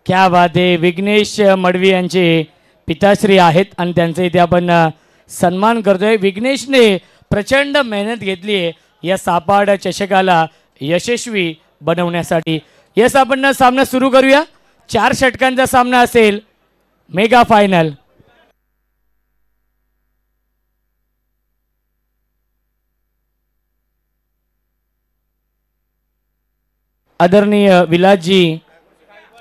क्या बात आहे. विघ्नेश मडवी यांचे पिताश्री आहेत आणि त्यांचा इथे आपण सन्मान करतोय. विघ्नेशने प्रचंड मेहनत घेतली आहे या सापाड चषकाला यशस्वी बनवण्यासाठी. यस, आपण सामना सुरू करूया. 4 षटकांचा सामना असेल. Mega final. आदरणीय विलासजी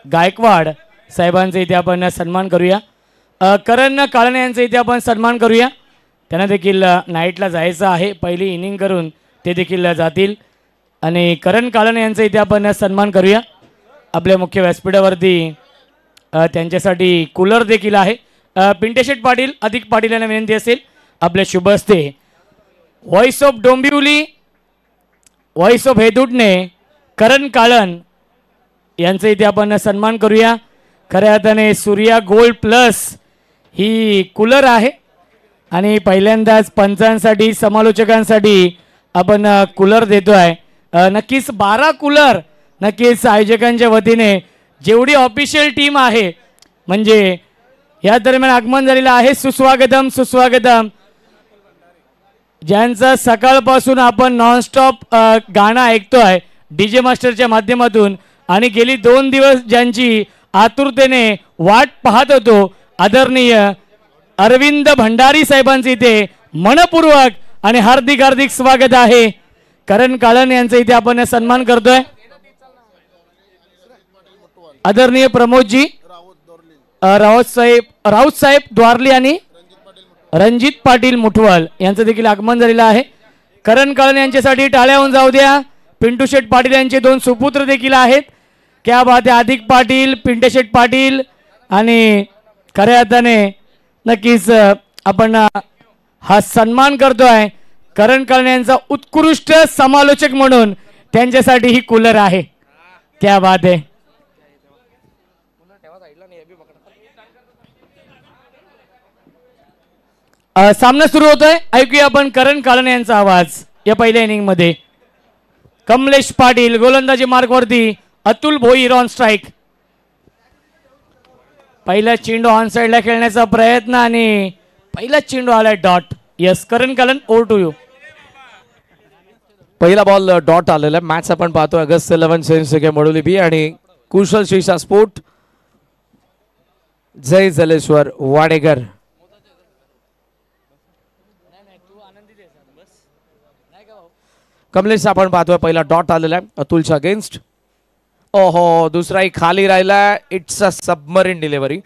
गायकवाड साहेबांचा इथे आपण सन्मान करूया. करण काळणे यांचा इथे आपण सन्मान करूया. त्यांना देखील नाईटला जायचं आहे. पहिली इनिंग करून ते देखील जातील. आणि करण काळणे यांचा इथे आपण सन्मान करूया. आपल्या मुख्य व्यासपीठावरती त्यांच्यासाठी कूलर देखील आहे. पिंटेशेठ पाटील अधिक पाटील यांना विनंती असेल आपल्या शुभ हस्ते voice of Dombivli, voice of Hedutane, Karan Kalan यांचा इथे आपण सन्मान करूया. खऱ्या अर्थाने सूर्या गोल्ड प्लस ही कूलर आहे आणि पहिल्यांदाच पंचांसाठी समालोचकांसाठी आपण कूलर देतो आहे. नक्कीच 12 कूलर नक्कीच आयोजकांच्या वतीने जेवढी ऑफिशियल टीम आहे म्हणजे या दरम्यान आगमन झालेलं आहे. सुस्वागतम सुस्वागतम. ज्यांचं सकाळपासून आपण नॉनस्टॉप गाणं ऐकतोय डीजे मास्टरच्या माध्यमातून आणि गेली 2 दिवस ज्यांची आतुरतेने वाट पाहत होतो आदरणीय अरविंद भंडारी साहेबांचे इथे मनपूर्वक आणि हार्दिक हार्दिक स्वागत आहे. करण काळण यांचा इथे आपण सन्मान करतोय. आदरणीय प्रमोदजी राऊत साहेब द्वारली आणि रणजित पाटील मुठवल यांचं देखील आगमन झालेलं आहे. करण काळण यांच्यासाठी टाळ्या होऊन जाऊ द्या. पिंटूशेठ पाटील यांचे 2 सुपुत्र देखील आहेत. क्या बात आहे. अधिक पाटील, पिंटेशेठ पाटील आणि खऱ्या अर्थाने नक्कीच आपण हा सन्मान करतोय. करण काळणे यांचा उत्कृष्ट समालोचक म्हणून त्यांच्यासाठी ही कूलर आहे. क्या बात आहे. सामना सुरू होतोय. ऐकूया आपण करण काळणे यांचा आवाज. या पहिल्या इनिंग मध्ये कमलेश पाटील गोलंदाजी मार्कवरती, अतुल भोईर ऑन स्ट्राईक. पहिला चेंडू ऑन साइडला खेळण्याचा प्रयत्न आणि पहिला चेंडू आलाय dot. Yes, Karan Kalan over to you. पहिला बॉल डॉट आलेला. मॅच आपण पाहतो अगस्त 11 सेन्सिके मडोली बी आणि कुशल श्रीशा स्पोर्ट जय जलेश्वर वाडेकर. कमलेश आपण पाहतोय पहिला डॉट आलेला आहे अतुलच्या अगेन्स्ट. ओहो, दुसराही खाली राहिला. It's a submarine delivery.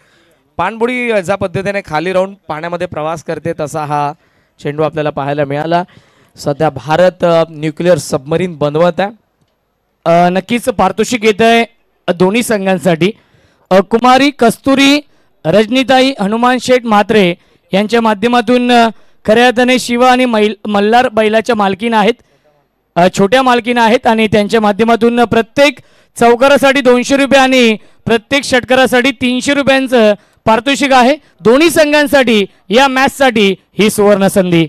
पाणबुडी ज्या पद्धतीने खाली राहून पाण्यामध्ये प्रवास करते तसा हा चेंडू आपल्याला पाहायला मिळाला. सध्या भारत न्यूक्लिअर सबमरीन बनवत आहे. नक्कीच पारितोषिक येत आहे दोन्ही संघांसाठी. कुमारी कस्तुरी रजनीताई हनुमान शेठ म्हात्रे यांच्या माध्यमातून खऱ्या अर्थाने शिव आणि मल्हार बैलाच्या मालकीन आहेत, छोट्या मालकीन आहेत आणि त्यांच्या माध्यमातून प्रत्येक चौकारासाठी 200 रुपये आणि प्रत्येक षटकारासाठी 300 रुपयांचं पारितोषिक आहे. दोन्ही संघांसाठी या मॅचसाठी ही सुवर्ण संधी.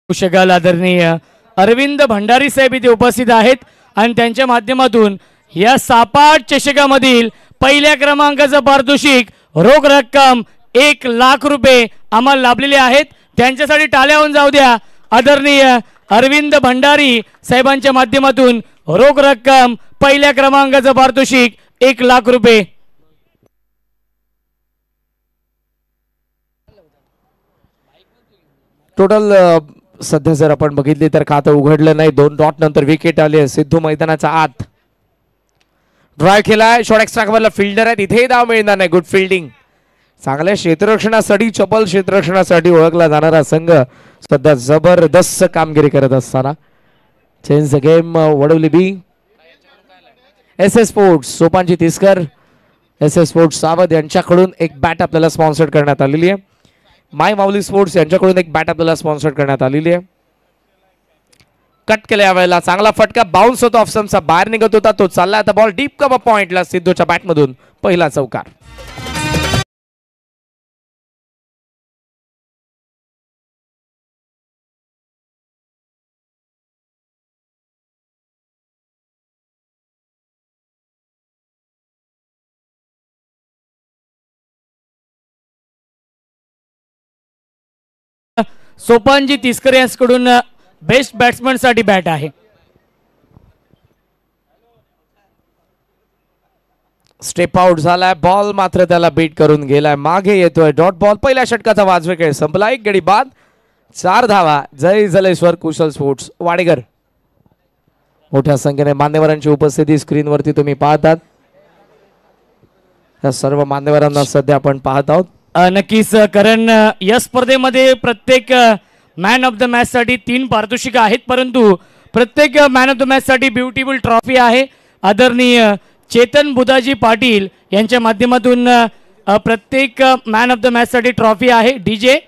शकाल आदरणीय अरविंद भंडारी साहेब इथे उपस्थित आहेत आणि त्यांच्या माध्यमातून या सापाट चषकामधील पहिल्या क्रमांकाचं पारितोषिक रोख रक्कम 1 लाख रुपये आम्हाला लाभलेले आहेत. त्यांच्यासाठी टाळ्या होऊन जाऊ द्या. आदरणीय अरविंद भंडारी साहेबांच्या माध्यमातून रोख रक्कम पहिल्या क्रमांकाचं पारितोषिक 1 लाख रुपये. टोटल सध्या जर आपण बघितली तर खातं उघडलं नाही. 2 डॉट नंतर विकेट आली. सिद्धू मैदानाचा आत ड्राइव्ह केलाय. शॉर्ट एक्स्ट्रा कव्हरला फिल्डर आहेत. इथेही धाव मिळणार नाही. Good fielding. चांगल्या क्षेत्ररक्षणासाठी चपल क्षेत्ररक्षणासाठी ओळखला जाणारा संघ सध्या जबरदस्त कामगिरी करत असताना change the game Vadavali B. S S sports Sopanji Tiskar S S sports सावध यांच्याकडून एक बॅट आपल्याला स्पॉन्सर करण्यात आलेली आहे. माय माऊली स्पोर्ट्स यांच्याकडून एक बॅट आपल्याला स्पॉन्सर करण्यात आलेली आहे. कट केल्या वेळेला चांगला फटका बाउन्स होतो ऑफ स्टंपचा, बाहेर निघत होता तो. चालला आता बॉल डीप कव्हर पॉइंटला. सिद्धूच्या बॅटमधून पहिला चौकार. सोपानजी तिसकर यांच्याकडून बेस्ट बॅट्समन साठी बॅट आहे. स्टेप आउट झालाय. बॉल मात्र त्याला बीट करून गेलाय. मागे येतोय डॉट बॉल. पहिल्या षटकाचा वाजवे खेळ संपला. एक गडी बाद, 4 धावा. जय जलेश्वर कुशल स्पोर्ट्स वाडेगर. मोठ्या संख्येने मान्यवरांची उपस्थिती स्क्रीनवरती तुम्ही पाहतात. या सर्व मान्यवरांना सध्या आपण पाहत आहोत. नक्कीच, कारण या स्पर्धेमध्ये प्रत्येक मॅन ऑफ द मॅच साठी 3 पारितोषिक आहेत, परंतु प्रत्येक मॅन ऑफ द मॅच साठी ब्युटिफुल ट्रॉफी आहे. आदरणीय चेतन बुधाजी पाटील यांच्या माध्यमातून प्रत्येक मॅन ऑफ द मॅच साठी ट्रॉफी आहे. डीजे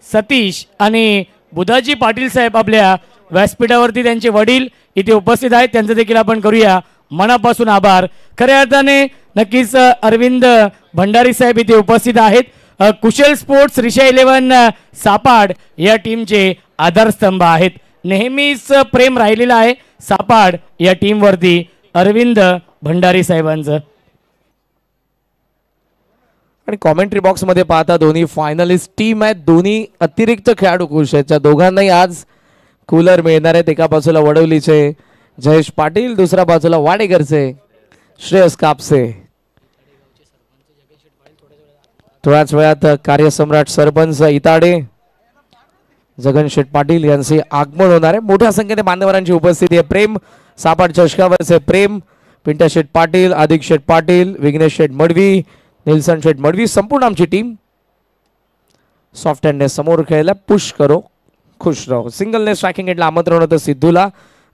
सतीश आणि बुधाजी पाटील साहेब आपल्या व्यासपीठावरती त्यांचे वडील इथे उपस्थित आहेत. त्यांचं देखील आपण करूया मनापासून आभार. खऱ्या अर्थाने नक्कीच अरविंद भंडारी साहेब इथे उपस्थित आहेत. कुशल स्पोर्ट्स रिषा 11 सापाड या टीमचे आधारस्तंभ आहेत. नेहमीच प्रेम राहिलेलं आहे सापाड या टीमवरती अरविंद भंडारी साहेबांचं. आणि कॉमेंट्री बॉक्स मध्ये पाहता दोन्ही फायनलिस्ट टीम आहेत. दोन्ही अतिरिक्त खेळाडू खुश आहेत. त्या दोघांनाही आज कूलर मिळणार आहेत. एका बाजूला वडवलीचे जयेश पाटील, दुसऱ्या बाजूला वाडेकरचे श्रेयस कापसे. थोड्याच वेळात कार्यसम्राट सरपंच इताडे जगन शेठ पाटील यांचे आगमन होणार आहे. मोठ्या संख्येने मान्यवरांची उपस्थिती आहे. प्रेम सापाड चषकावरचे प्रेम, पिंट्या शेठ पाटील, आदिक शेठ पाटील, विघ्नेश शेठ मडवी, निल्सन शेठ मडवी, संपूर्ण आमची टीम सॉफ्ट हँडने समोर खेळायला. पुश करो खुश राहो. सिंगलने स्ट्रायकिंग एंडला आमंत्रण होतं सिद्धूला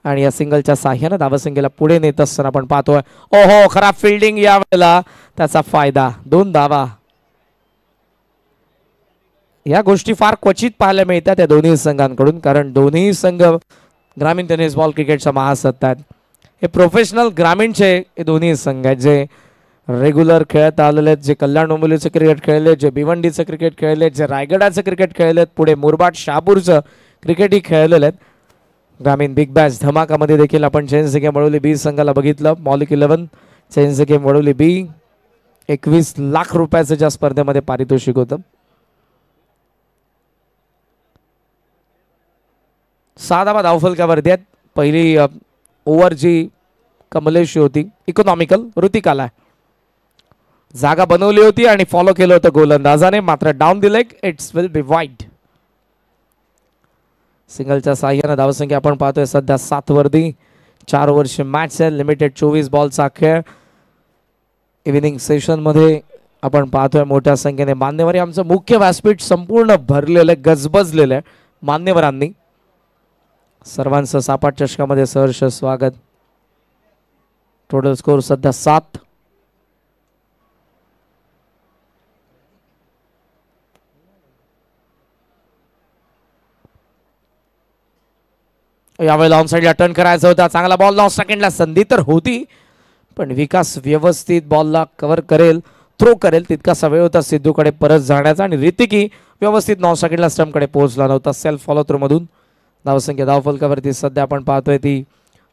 आणि या सिंगलच्या साह्यानं धावसंख्येला पुढे नेत असताना आपण पाहतोय. ओहो, खराब फिल्डिंग यावेळेला त्याचा फायदा. 2 धावा. या गोष्टी फार क्वचित पाहायला मिळतात या दोन्ही संघांकडून, कारण दोन्ही संघ ग्रामीण टेनिस बॉल क्रिकेटचा महासत्ता आहेत. हे प्रोफेशनल ग्रामीणचे हे दोन्ही संघ आहेत जे रेग्युलर खेळत आलेले आहेत, जे कल्याण डोंबिवलीचं क्रिकेट खेळले, जे भिवंडीचं क्रिकेट खेळले, जे रायगडाचं क्रिकेट खेळले, पुढे मुरबाड शहापूरचं क्रिकेटही खेळलेलं आहेत. ग्रामीण बिग बॅश धमाकामध्ये देखील आपण चेंज द गेम वडवली बी संघाला बघितलं. मॉलिक 11 चेंज द गेम वडवली बी 21 लाख रुपयाचं ज्या स्पर्धेमध्ये पारितोषिक होतं. 6 धावा धावफलकावरती आहेत. पहिली ओव्हर जी कमलेश होती इकॉनॉमिकल ऋतिकाला जागा बनवली होती आणि फॉलो केलं होतं गोलंदाजाने, मात्र down the leg it's will be wide. सिंगलच्या साह्यानं धावसंख्या आपण पाहतोय सध्या 7 वरती. 4 ओव्हरची मॅच आहे. लिमिटेड 24 बॉलचा खेळ. इव्हिनिंग सेशन मध्ये आपण पाहतोय मोठ्या संख्येने मान्यवर. आमचं मुख्य व्यासपीठ संपूर्ण भरलेलं आहे, गजबजलेलं आहे मान्यवरांनी. सर्वांचं सापाट चषकामध्ये सहर्ष स्वागत. टोटल स्कोर सध्या 7. यावेळेला ऑन साईडला टर्न करायचा होता. चांगला बॉल लॉस सेकंडला संधी तर होती, पण विकास व्यवस्थित बॉलला कव्हर करेल, थ्रो करेल तितकासा वेळ होता सिद्धूकडे परत जाण्याचा आणि ऋतिकी व्यवस्थित 9 सेकंडला स्टंपकडे पोहोचला नव्हता. सेल्फ फॉलो थ्रो मधून धावसंख्या धावफलकावरती सध्या आपण पाहतोय ती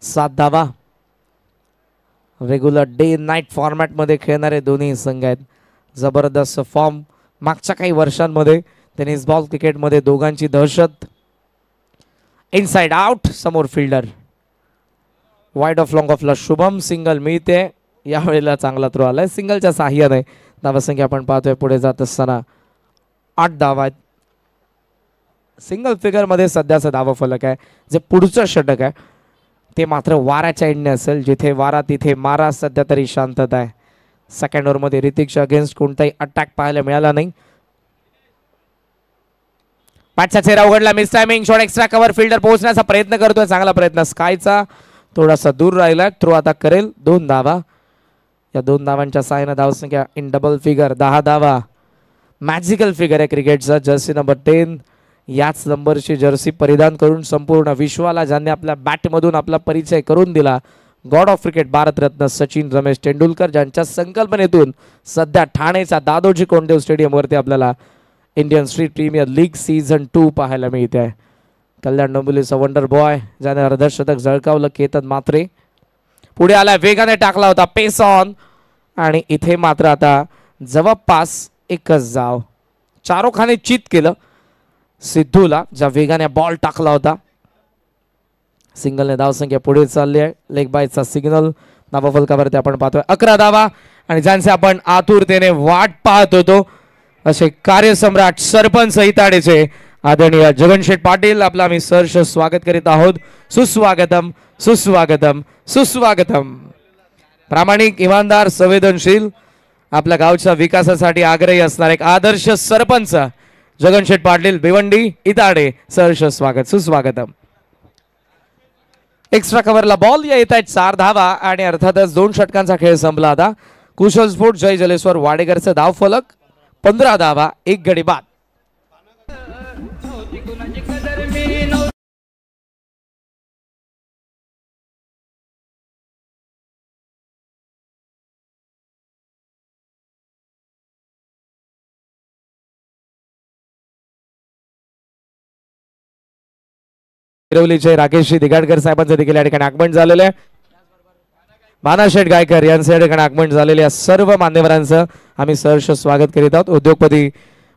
7 धावा. रेग्युलर डे नाईट फॉर्मॅटमध्ये खेळणारे दोन्ही संघ आहेत. जबरदस्त फॉर्म मागच्या काही वर्षांमध्ये टेनिस बॉल क्रिकेटमध्ये दोघांची दहशत. इनसाइड आउट, समोर फिल्डर वाईड ऑफ लॉंग ऑफला शुभम. सिंगल मिळते. यावेळेला चांगला थ्रो आलाय. सिंगलच्या साह्याने धावसंख्या आपण पाहतोय पुढे जात असताना 8 धावा आहेत. सिंगल फिगरमध्ये सध्याचं धावफलक आहे. जे पुढचं षटक आहे ते मात्र वाराच्या एंडने असेल. जिथे वारा तिथे मारा. सध्या तरी शांतता आहे. सेकंड ओव्हरमध्ये ऋतिकच्या अगेन्स्ट कोणताही अटॅक पाहायला मिळाला नाही. पाठचा चेहरा उघडला. Miss timing shot extra cover. Fielder पोहोचण्याचा प्रयत्न करतोय. चांगला प्रयत्न स्कायचा, थोडासा दूर राहिला. थ्रो आता करेल. 2 धावा. या 2 धावांच्या साहाय्याने धावसंख्या इन डबल फिगर 10 धावा. मॅजिकल फिगर आहे क्रिकेटचा. जर्सी नंबर 10 याच नंबरची जर्सी परिधान करून संपूर्ण विश्वाला ज्यांनी आपल्या बॅटमधून आपला परिचय करून दिला, God of cricket Bharat Ratna Sachin Ramesh Tendulkar, ज्यांच्या संकल्पनेतून सध्या ठाणेच्या दादोजी कोंडदेव स्टेडियमवरती आपल्याला Indian street premier league season 2 पाहायला मिळते आहे. कल्याण डोंबिवलीचा वंडर बॉय ज्याने अर्धशतक झळकावलं, केतन म्हात्रे पुढे आला, वेगाने टाकला होता पेस ऑन, आणि इथे मात्र आता जवळपास एकच धाव. चारोखाने चित केलं सिद्धूला ज्या वेगाने बॉल टाकला होता. सिंगलने धावसंख्या पुढे चालली आहे. लेग बायचा सिग्नल नावाफलकावरती आपण पाहतोय 11 धावा, आणि ज्यांचे आपण आतुरतेने वाट पाहत होतो असे कार्यसम्राट सरपंच इताडेचे आदरणीय जगनशेठ पाटील आपलं आम्ही सहर्ष स्वागत करीत आहोत. सुस्वागतम सुस्वागतम सुस्वागतम. प्रामाणिक, इमानदार, संवेदनशील, आपल्या गावच्या विकासासाठी आग्रही असणारे एक आदर्श सरपंच जगनशेठ पाटील भिवंडी इताडे, सहर्ष स्वागत सुस्वागतम. एक्स्ट्रा कव्हरला बॉल येत आहेत 4 धावा, आणि अर्थातच 2 षटकांचा खेळ संपला. आता कुशल स्फोट जय जलेश्वर वाडेकरचे धाव फलक 15 धावा 1 गडी बाद. हिरवलीचे राकेशजी दिगाडकर साहेबांचं देखील या ठिकाणी आगमन झालेलं आहे. मानाशेठ गायकर यांचं या ठिकाणी आगमन झालेल्या सर्व मान्यवरांचं आम्ही सहर्ष स्वागत करीत आहोत. उद्योगपती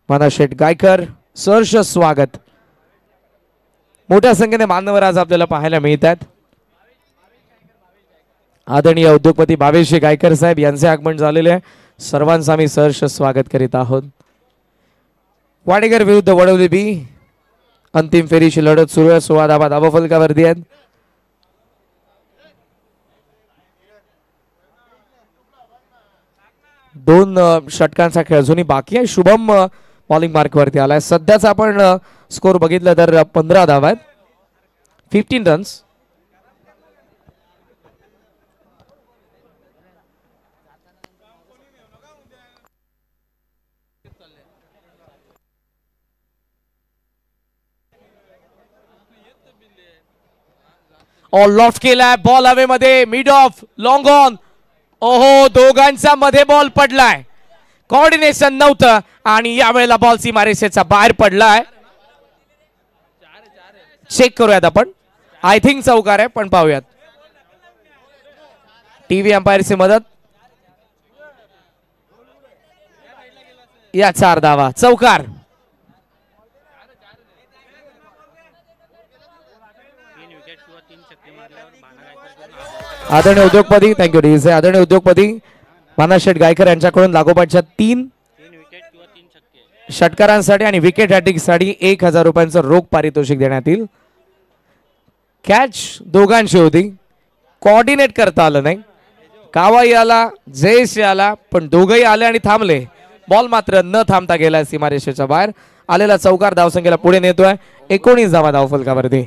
मानाशेठ गायकर, सहर्ष स्वागत. मोठ्या संख्येने मान्यवर आज आपल्याला पाहायला मिळत आहेत. आदरणीय उद्योगपती भावेशजी गायकर साहेब यांचे आगमन झालेले आहे. सर्वांचं आम्ही सहर्ष स्वागत करीत आहोत. वाडेकर विरुद्ध वडवली बी अंतिम फेरीची लढत सुरू आहे. 16 धावा धावफलकावरती आहेत. दोन षटकांचा खेळ अजूनही बाकी आहे. शुभम बॉलिंग मार्कवरती आलाय. सध्याचा आपण स्कोर बघितलं तर 15 धावा आहेत, 15 रन्स. ऑल लॉफ्ट केलाय, बॉल हवेमध्ये, मिड ऑफ, लॉंग ऑन. ओहो, दोघांचा मध्ये बॉल पडलाय, कोऑर्डिनेशन नव्हतं, आणि यावेळेला बॉल सीमारेषेचा बाहेर पडलाय. चेक करूयात आपण. आय थिंक चौकार आहे, पण पाहूयात. टीव्ही अंपायरची मदत. या 4 धावा, चौकार. आदरणीय उद्योगपती, थँक्यू डीजे. आदरणीय उद्योगपती मानाशेठ गायकर यांच्याकडून लागोपाठच्या 3 षटकारांसाठी आणि विकेट हॅट्रिकसाठी 1000 रुपयांचं रोख पारितोषिक देण्यात येईल. कॅच दोघांची होती, कोऑर्डिनेट करता आलं नाही. कावाई आला, जयेश आला, पण दोघंही आले आणि थांबले. बॉल मात्र न थांबता गेला सीमारेषेच्या बाहेर. आलेला चौकार धावसंख्येला पुढे नेतोय. 19 धावा धावफलकावरती.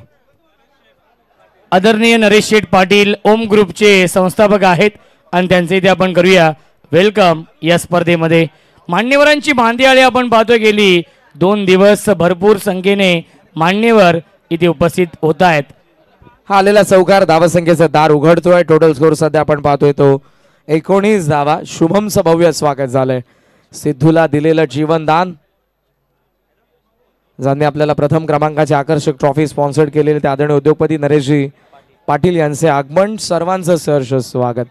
आदरणीय नरेश शेठ पाटील ओम ग्रुपचे संस्थापक आहेत, आणि त्यांचे इथे आपण करूया वेलकम या स्पर्धेमध्ये. मान्यवरांची मांदियाळी आपण पाहतोय. गेली 2 दिवस भरपूर संख्येने मान्यवर इथे उपस्थित होत आहेत. हा आलेला चौकार धावसंख्येचा दार उघडतोय. टोटल स्कोर सध्या आपण पाहतोय तो 19 धावा. शुभमचं भव्य स्वागत झालंय. सिद्धूला दिलेलं जीवनदान, ज्यांनी आपल्याला प्रथम क्रमांकाची आकर्षक ट्रॉफी स्पॉन्सर्ड केलेले ते आदरणीय उद्योगपती नरेशजी पाटील यांचे आगमन. सर्वांचं सहर्ष स्वागत.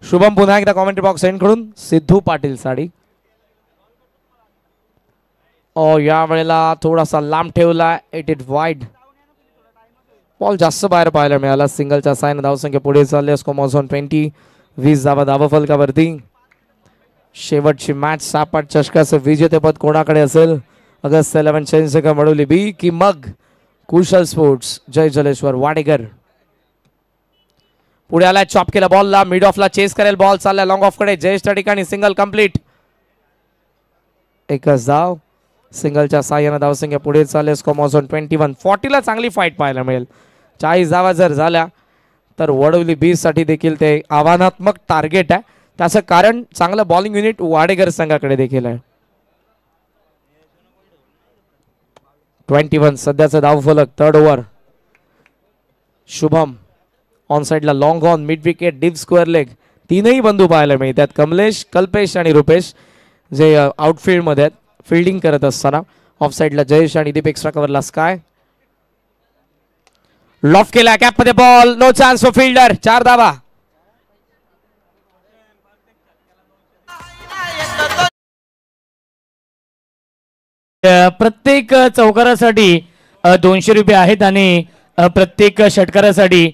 शुभम पुन्हा एकदा कॉमेंट्री बॉक्स एंड कडून सिद्धू पाटील साडी. या वेळेला थोडासा लांब ठेवला, इट इज वाईड. बॉल जास्त बाहेर पाहायला मिळाला. सिंगलच्या साइन धावसंख्या पुढे चालली. स्कोमॉझॉन 20, 20 धावा धावफलकावरती. शेवटची मॅच 6 चषकाचं विजेतेपद कोणाकडे असेल? अगस्त 11 चेंज मिळवली बी की मग कुशल स्पोर्ट्स जय जलेश्वर वाडेकर. पुढे आला, चॉप केला बॉलला, मिड ऑफला चेस करेल. बॉल चालला लॉंग ऑफ कडे. जयेश त्या ठिकाणी सिंगल कंप्लीट. एकच धाव. सिंगलच्या साह्याने धावसंख्या पुढे चालले. स्कोमॉझॉन 21. 40 ला चांगली फाईट पाहायला मिळेल. 40 धावा जर झाल्या तर वडवली 20 साठी देखील ते आव्हानात्मक टार्गेट आहे. त्याचं कारण चांगलं बॉलिंग युनिट वाडेकर संघाकडे देखील आहे. 21 सध्याचं धावफलक. Third over. शुभम ऑन साइडला long on, mid wicket, deep square leg, तीनही बंधू पाहायला मिळतात. कमलेश, कल्पेश आणि रुपेश जे आउटफील्ड मध्ये आहेत फिल्डिंग करत असताना. ऑफ साइडला जयेश आणि दीप एक्स्ट्रा कव्हरला स्काय. लॉफ केला कॅप मध्ये ball, no chance for fielder. 4 धावा. प्रत्येक चौकारासाठी 200 रुपये आहेत आणि प्रत्येक षटकारासाठी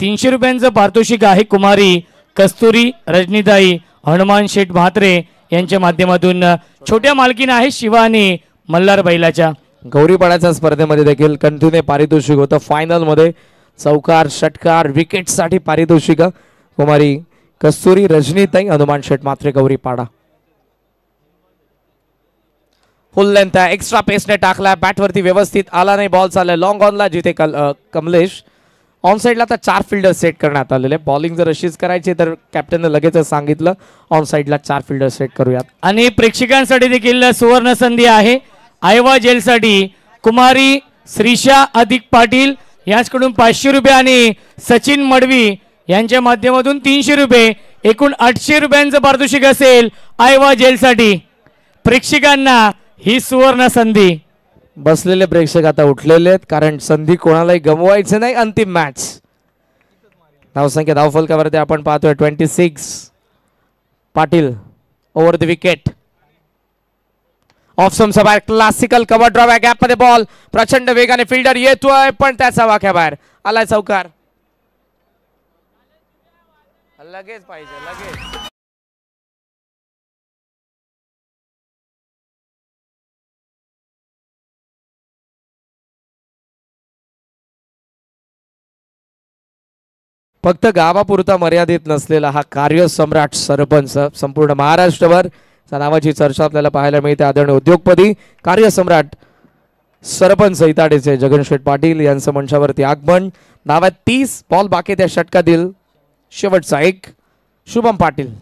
300 रुपयांचं पारितोषिक आहे. कुमारी कस्तुरी रजनीताई हनुमान शेठ म्हात्रे यांच्या माध्यमातून छोट्या मालकीन आहे शिवा आणि मल्हार बैलाच्या. गौरीपाड्याच्या स्पर्धेमध्ये देखील कंटिन्यू पारितोषिक होतं. फायनल मध्ये चौकार, षटकार, विकेट साठी पारितोषिक. कुमारी कस्तुरी, रजनीताई, हनुमान शेठ म्हात्रे, गौरीपाडा. फुल लेंथ आहे, एक्स्ट्रा पेसने टाकला, बॅटवरती व्यवस्थित आला नाही. बॉल चाललाय लॉंग ऑनला जिथे कमलेश. ऑन साइडला आता 4 फिल्डर सेट करण्यात आलेले. बॉलिंग जर अशीच करायची तर कॅप्टनने लगेचच सांगितलं ऑन साइडला 4 फिल्डर सेट करूयात. आणि प्रेक्षकांसाठी देखील सुवर्ण संधी आहे. आयवा जेलसाठी कुमारी श्रीषा अधिक पाटील यांच्याकडून 500 रुपये आणि सचिन मडवी यांच्या माध्यमातून 300 रुपये, एकूण 800 रुपयांचं पारितोषिक असेल आयवा जेलसाठी. प्रेक्षकांना ही सुवर्ण संधी. बसलेले प्रेक्षक आता उठलेले आहेत कारण संधी कोणालाही गमवायचे नाही. अंतिम मॅच. धावसंख्या धावफलकावरती आपण पाहतोय 26. Patil over the wicket. Off स्टंपच्या बाहेर क्लासिकल कव्हर ड्रॉप आहे. गॅप मध्ये बॉल, प्रचंड वेगाने फिल्डर येतोय पण त्याचा वाक्या बाहेर आलाय. चौकार. लगेच पाहिजे लगेच. फक्त गावापुरता मर्यादित नसलेला हा कार्यसम्राट सरपंच संपूर्ण महाराष्ट्रभर नावाची चर्चा आपल्याला पाहायला मिळते. आदरणीय उद्योगपती कार्यसम्राट सरपंच इताडेचे जगनशेठ पाटील यांचं मंचावरती आगमन. नावात 30 बॉल बाकी त्या षटकातील शेवटचा एक. Shubham Patil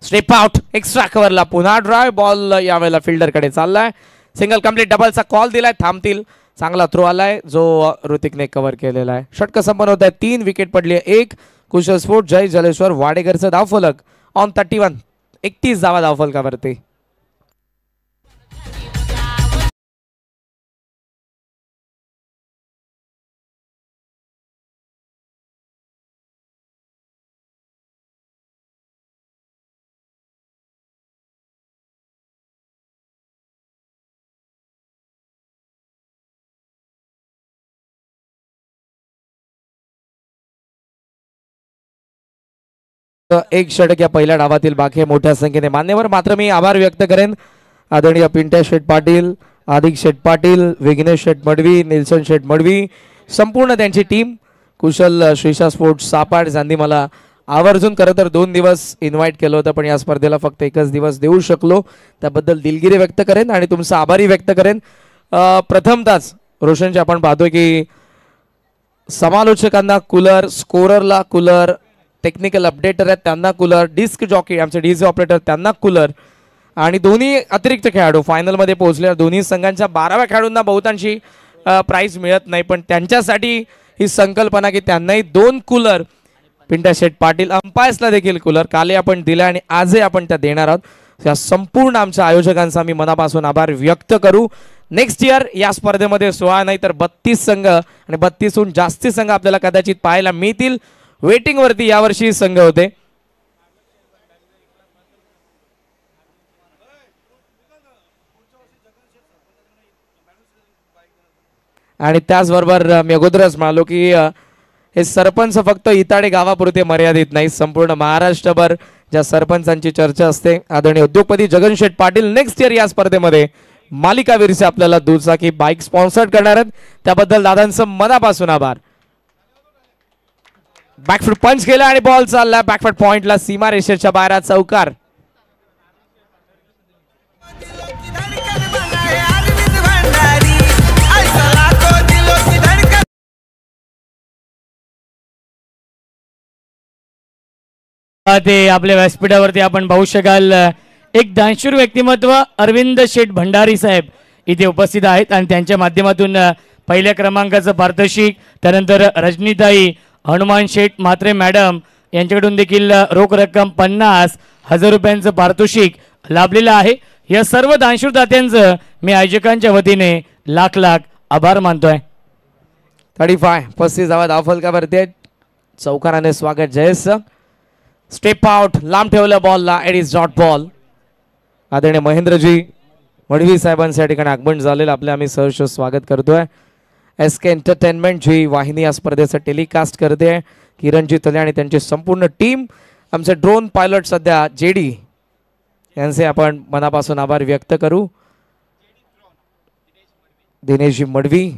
step out, extra कव्हरला पुन्हा ड्राय. बॉल यावेळेला फिल्डरकडे चाललाय. सिंगल कंप्लीट, डबलचा कॉल दिलाय. थांबतील. चांगला थ्रो आलाय जो ऋतिकने कव्हर केलेला आहे. षटक संपन्न होत आहे. 3 विकेट पडली आहे. 1 कुशल स्फोट. जय जलेश्वर वाडेकरचं धावफलक ऑन 31. 31 धावा धावफलकावरती. एक षटक या पहिल्या डावातील बाकी आहे मोठ्या संख्येने. मान्यवर मात्र मी आभार व्यक्त करेन आदरणीय पिंट्या शेठ पाटील, आदिक शेठ पाटील, विघ्नेश शेठ मडवी, निल्सन शेठ मडवी, संपूर्ण त्यांची टीम. कुशल श्रीषा स्पोर्ट्स सापाड यांनी मला आवर्जून खरं तर 2 दिवस इन्व्हाइट केलं होतं पण या स्पर्धेला फक्त 1च दिवस देऊ शकलो. त्याबद्दल दिलगिरी व्यक्त करेन आणि तुमचा आभारी व्यक्त करेन. प्रथमतःच रोशनचे आपण पाहतोय की समालोचकांना कूलर, स्कोररला कूलर, टेक्निकल अपडेटर आहेत त्यांना कूलर, डिस्क जॉकी आमचे डीजे ऑपरेटर त्यांना कूलर आणि दोन्ही अतिरिक्त खेळाडू फायनलमध्ये पोहोचल्यावर दोन्ही संघांच्या 12व्या खेळाडूंना बहुतांशी प्राइज मिळत नाही पण त्यांच्यासाठी ही संकल्पना की त्यांनाही 2 कूलर. पिंट्या शेठ पाटील अंपायर्सला देखील कूलर कालही आपण दिला आणि आजही आपण त्या देणार आहोत. या संपूर्ण आमच्या आयोजकांचा मी मनापासून आभार व्यक्त करू. नेक्स्ट इयर या स्पर्धेमध्ये 16 नाही तर 32 संघ आणि 32हून जास्ती संघ आपल्याला कदाचित पाहायला मिळतील. वेटिंग वरती यावर्षी संघ होते. आणि त्याचबरोबर मी अगोदरच म्हणालो की हे सरपंच फक्त इताडे गावापुरते मर्यादित नाही. संपूर्ण महाराष्ट्रभर ज्या सरपंचांची चर्चा असते आदरणीय उद्योगपती जगनशेठ पाटील नेक्स्ट इयर या स्पर्धेमध्ये मालिकावीरचे आपल्याला दुचाकी बाईक स्पॉन्सर्ड करणार आहेत. त्याबद्दल दादांचं मनापासून आभार. बॅकफूट पंच केला आणि बॉल चालला बॅकफूट पॉइंटला सीमा रेषेच्या बाहेर. चौकार. ते आपल्या व्यासपीठावरती आपण पाहू शकाल एक दानशूर व्यक्तिमत्व अरविंद शेठ भंडारी साहेब इथे उपस्थित आहेत आणि त्यांच्या माध्यमातून पहिल्या क्रमांकाचं पारितोषिक, त्यानंतर रजनीताई हनुमान शेठ म्हात्रे मॅडम यांच्याकडून देखील रोख रक्कम 50,000 रुपयांचं पारितोषिक लाभलेलं आहे. या सर्व दानशूर दात्यांचं मी आयोजकांच्या वतीने लाख लाख आभार मानतोय. 35 धावा धावफलकावरती आहेत. चौकाराने स्वागत जयेश. स्टेप आउट, लांब ठेवलं बॉलला, इट इज डॉट बॉल. आदरणीय महेंद्रजी मडवी साहेबांच्या या ठिकाणी आगमन झालेलं आपले आम्ही सहर्ष स्वागत करतोय. SK एंटरटेनमेंट जी वाहिनी या स्पर्धेचं टेलिकास्ट करते. किरणजी तले आणि त्यांची संपूर्ण टीम, आमचे ड्रोन पायलट सध्या JD यांचे आपण मनापासून आभार व्यक्त करू. Dineshji Madvi.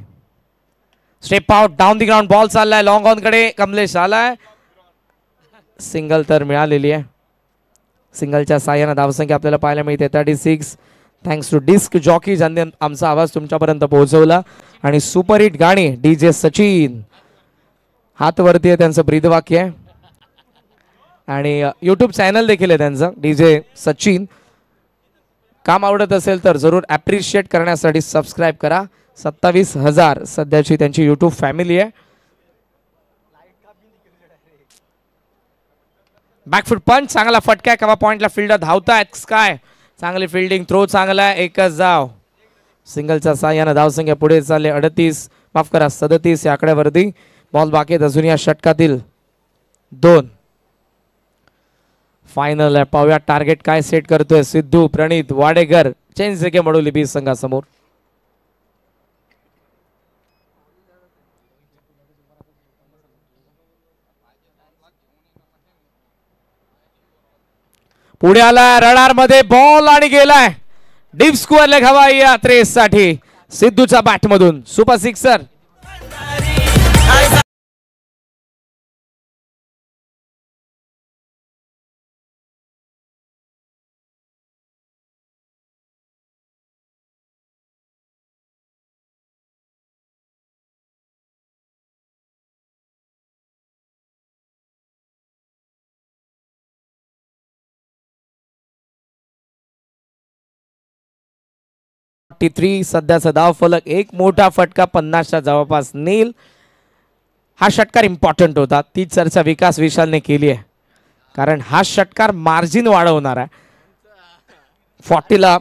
Step out, down the ground, ball चाललाय लॉंग ऑन कडे, कमलेश आलाय. सिंगल तर मिळालेली आहे. सिंगलच्या साह्याने धावसंख्या आपल्याला पाहायला मिळते 36. थँक्स टू डिस्क जॉकी ज्यांनी आमचा आवाज तुमच्यापर्यंत पोहोचवला. आणि सुपरहिट गाणी DJ सचिन हात वरती आहे, त्यांचं ब्रीदवाक्य आहे. आणि यूट्यूब चॅनल देखील आहे त्यांचं DJ सचिन. काम आवडत असेल तर जरूर ॲप्रिशिएट करण्यासाठी सबस्क्राईब करा. 27,000 सध्याची त्यांची यूट्यूब फॅमिली आहे. बॅकफुट पंच, चांगला फटका आहे. कवा पॉइंटला फिल्डर धावतायत. स्काय चांगली फिल्डिंग, थ्रो चांगला आहे. एकच धाव. सिंगलच्या साह्यानं धावसंख्या पुढे चालले 37 या आकड्यावरती. बॉल बाकी आहेत अजून या षटकातील 2. फायनल आहे. पाहूया टार्गेट काय सेट करतोय सिद्धू प्रणित वाडेकर चेंज के मडोली बी संघासमोर. पुढे आलाय रडार मध्ये बॉल आणि गेलाय डीप स्क्वेअर लेग हवा या 23 साठी सिद्धूच्या बॅट मधून सुपर सिक्सर. सध्याचा धाव फलक एक मोठा फटका 50च्या जवळपास नील. हा षटकार इम्पॉर्टंट होता. ती चर्चा विकास विशालने केली आहे कारण हा षटकार मार्जिन वाढवणार आहे. 40ला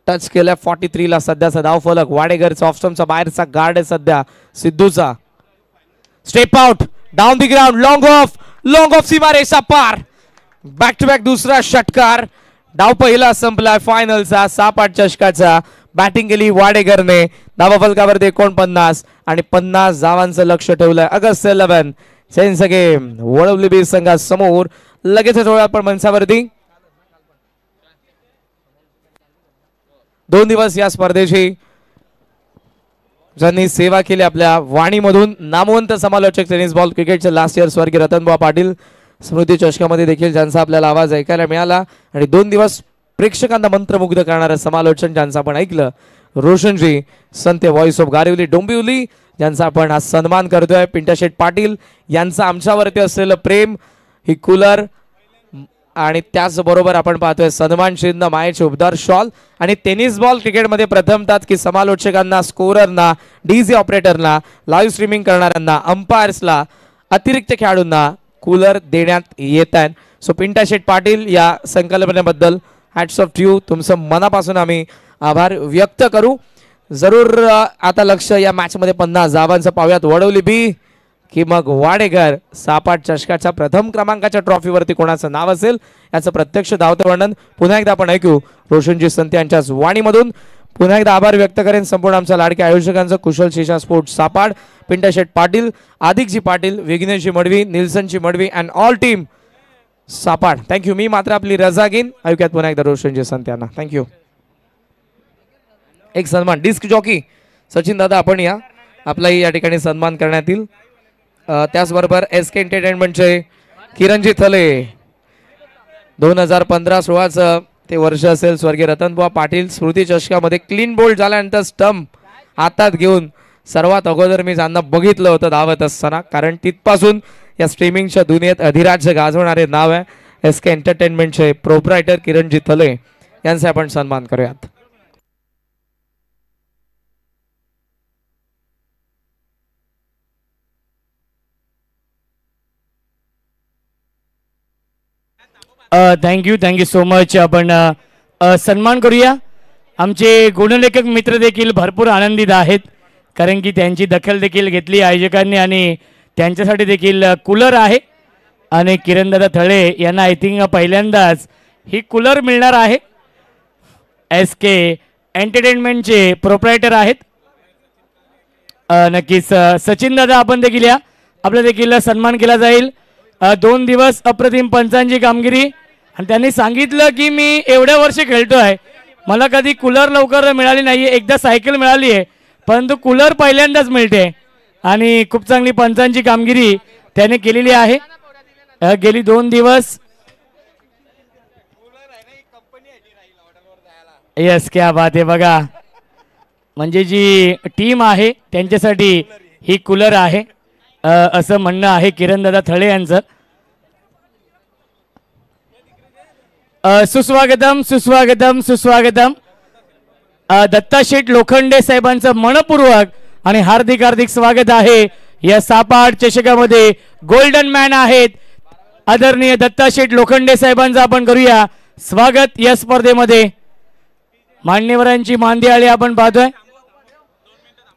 टच केलं. 43ला सध्याचा धाव फलक वाडेकरचा ऑफस्टमचा बाहेरचा गार्ड आहे सध्या सिद्धूचा. Step out, down the ground, long off सीमारेषा पार. बॅक टू बॅक दुसरा षटकार. डाव पहिला संपला फायनलचा 6-8 चषकाचा. बॅटिंग केली वाडेकरने. धावा फलकावरती 49 आणि 50 धावांचं लक्ष ठेवलंय. अगस्त 11 चेंज गेम वळवली बी संघासमोर. लगेच आपण मंचावरती 2 दिवस या स्पर्धेची ज्यांनी सेवा केली आपल्या वाणीमधून नामवंत समालोचक टेनिस बॉल क्रिकेटचे लास्ट इयर स्वर्गीय रतनबुवा पाटील स्मृती चषकामध्ये देखील ज्यांचा आपल्याला आवाज ऐकायला मिळाला. आणि 2 दिवस प्रेक्षकांना मंत्रमुग्ध करणारं समालोचन ज्यांचं आपण ऐकलं रोशनजी संते व्हॉइस ऑफ गारिवली डोंबिवली ज्यांचा आपण आज सन्मान करतोय. पिंटाशेठ पाटील यांचं आमच्यावरती असलेलं प्रेम, ही कूलर आणि त्याचबरोबर आपण पाहतोय सन्मान चिन्ह, मायेचे उबदार शॉल. आणि टेनिस बॉल क्रिकेटमध्ये प्रथमतात की समालोचकांना, स्कोररना, डीजे ऑपरेटरना, लाईव्ह स्ट्रीमिंग करणाऱ्यांना, अंपायर्सला, अतिरिक्त खेळाडूंना कूलर देण्यात येत आहेत. सो पिंटाशेठ पाटील या संकल्पनेबद्दल हॅट्स ऑफ टू यू. तुमचं मनापासून आम्ही आभार व्यक्त करू. जरूर आता लक्ष या मॅचमध्ये 50 धावांचं पाहूयात. वडवली बी की मग वाडेकर 6-8 चषकाच्या प्रथम क्रमांकाच्या ट्रॉफीवरती कोणाचं नाव असेल याचं प्रत्यक्ष धावतं वर्णन पुन्हा एकदा आपण ऐकू रोशनजी संत यांच्याच वाणीमधून. पुन्हा एकदा आभार व्यक्त करेन संपूर्ण आमच्या लाडक्या आयोजकांचं. Kushal Shisha sports Sapad, Pintasheth Patil, Adikji Patil, Vighneshji Madvi, Nilsonji Madvi and all team Sapad. Thank you. मी मात्र आपली रजा घेईन. ऐकूयात पुन्हा एकदा रोशनजी संत यांना. थँक्यू. एक सन्मान डिस्क जॉकी सचिन दादा आपण या आपलाही या ठिकाणी सन्मान करण्यात येईल. त्याचबरोबर SK एंटरटेनमेंटचे किरणजी थले 2015-16चं ते वर्ष असेल. स्वर्गीय रतनबुवा पाटील स्मृती चषकामध्ये क्लीन बोल्ड झाल्यानंतर स्टंप हातात घेऊन सर्वात अगोदर मी ज्यांना बघितलं होतं धावत असताना, कारण तिथपासून या स्ट्रीमिंगच्या दुनियेत अधिराज्य गाजवणारे नाव आहे SK एंटरटेनमेंटचे प्रोप्रायटर किरणजी तले यांचे आपण सन्मान करूयात. Thank you so much. आपण सन्मान करूया. आमचे गुणलेखक मित्र देखील भरपूर आनंदित आहेत, कारण की त्यांची दखल देखील घेतली आयोजकांनी आणि त्यांच्यासाठी देखील कूलर आहे. आणि किरणदादा थळे यांना आय थिंक पहिल्यांदाच ही कूलर मिळणार आहे. SK एंटरटेनमेंटचे प्रोप्रायटर आहेत. नक्कीच सचिन दादा आपण देखील या, आपला देखील सन्मान केला जाईल. 2 दिवस अप्रतिम पंचांची कामगिरी, आणि त्यांनी सांगितलं की मी एवढ्या वर्ष खेळतोय, मला कधी कूलर लवकर मिळाली नाही. एकदा सायकल मिळाली आहे, परंतु कूलर पहिल्यांदाच मिळते. आणि खूप चांगली पंचांची कामगिरी त्याने केलेली आहे गेली 2 दिवस. यस, क्या बात आहे. बघा, म्हणजे जी टीम आहे त्यांच्यासाठी ही कूलर आहे असं म्हणणं आहे किरणदादा थळे यांचं. सुस्वागतम सुस्वागतम सुस्वागतम. दत्ता शेठ लोखंडे साहेबांचं मनपूर्वक आणि हार्दिक हार्दिक स्वागत आहे. या सापाट चषकामध्ये गोल्डन मॅन आहेत आदरणीय दत्ता शेठ लोखंडे साहेबांचं आपण करूया स्वागत या स्पर्धेमध्ये. मान्यवरांची मांदियाळी आपण पाहतोय.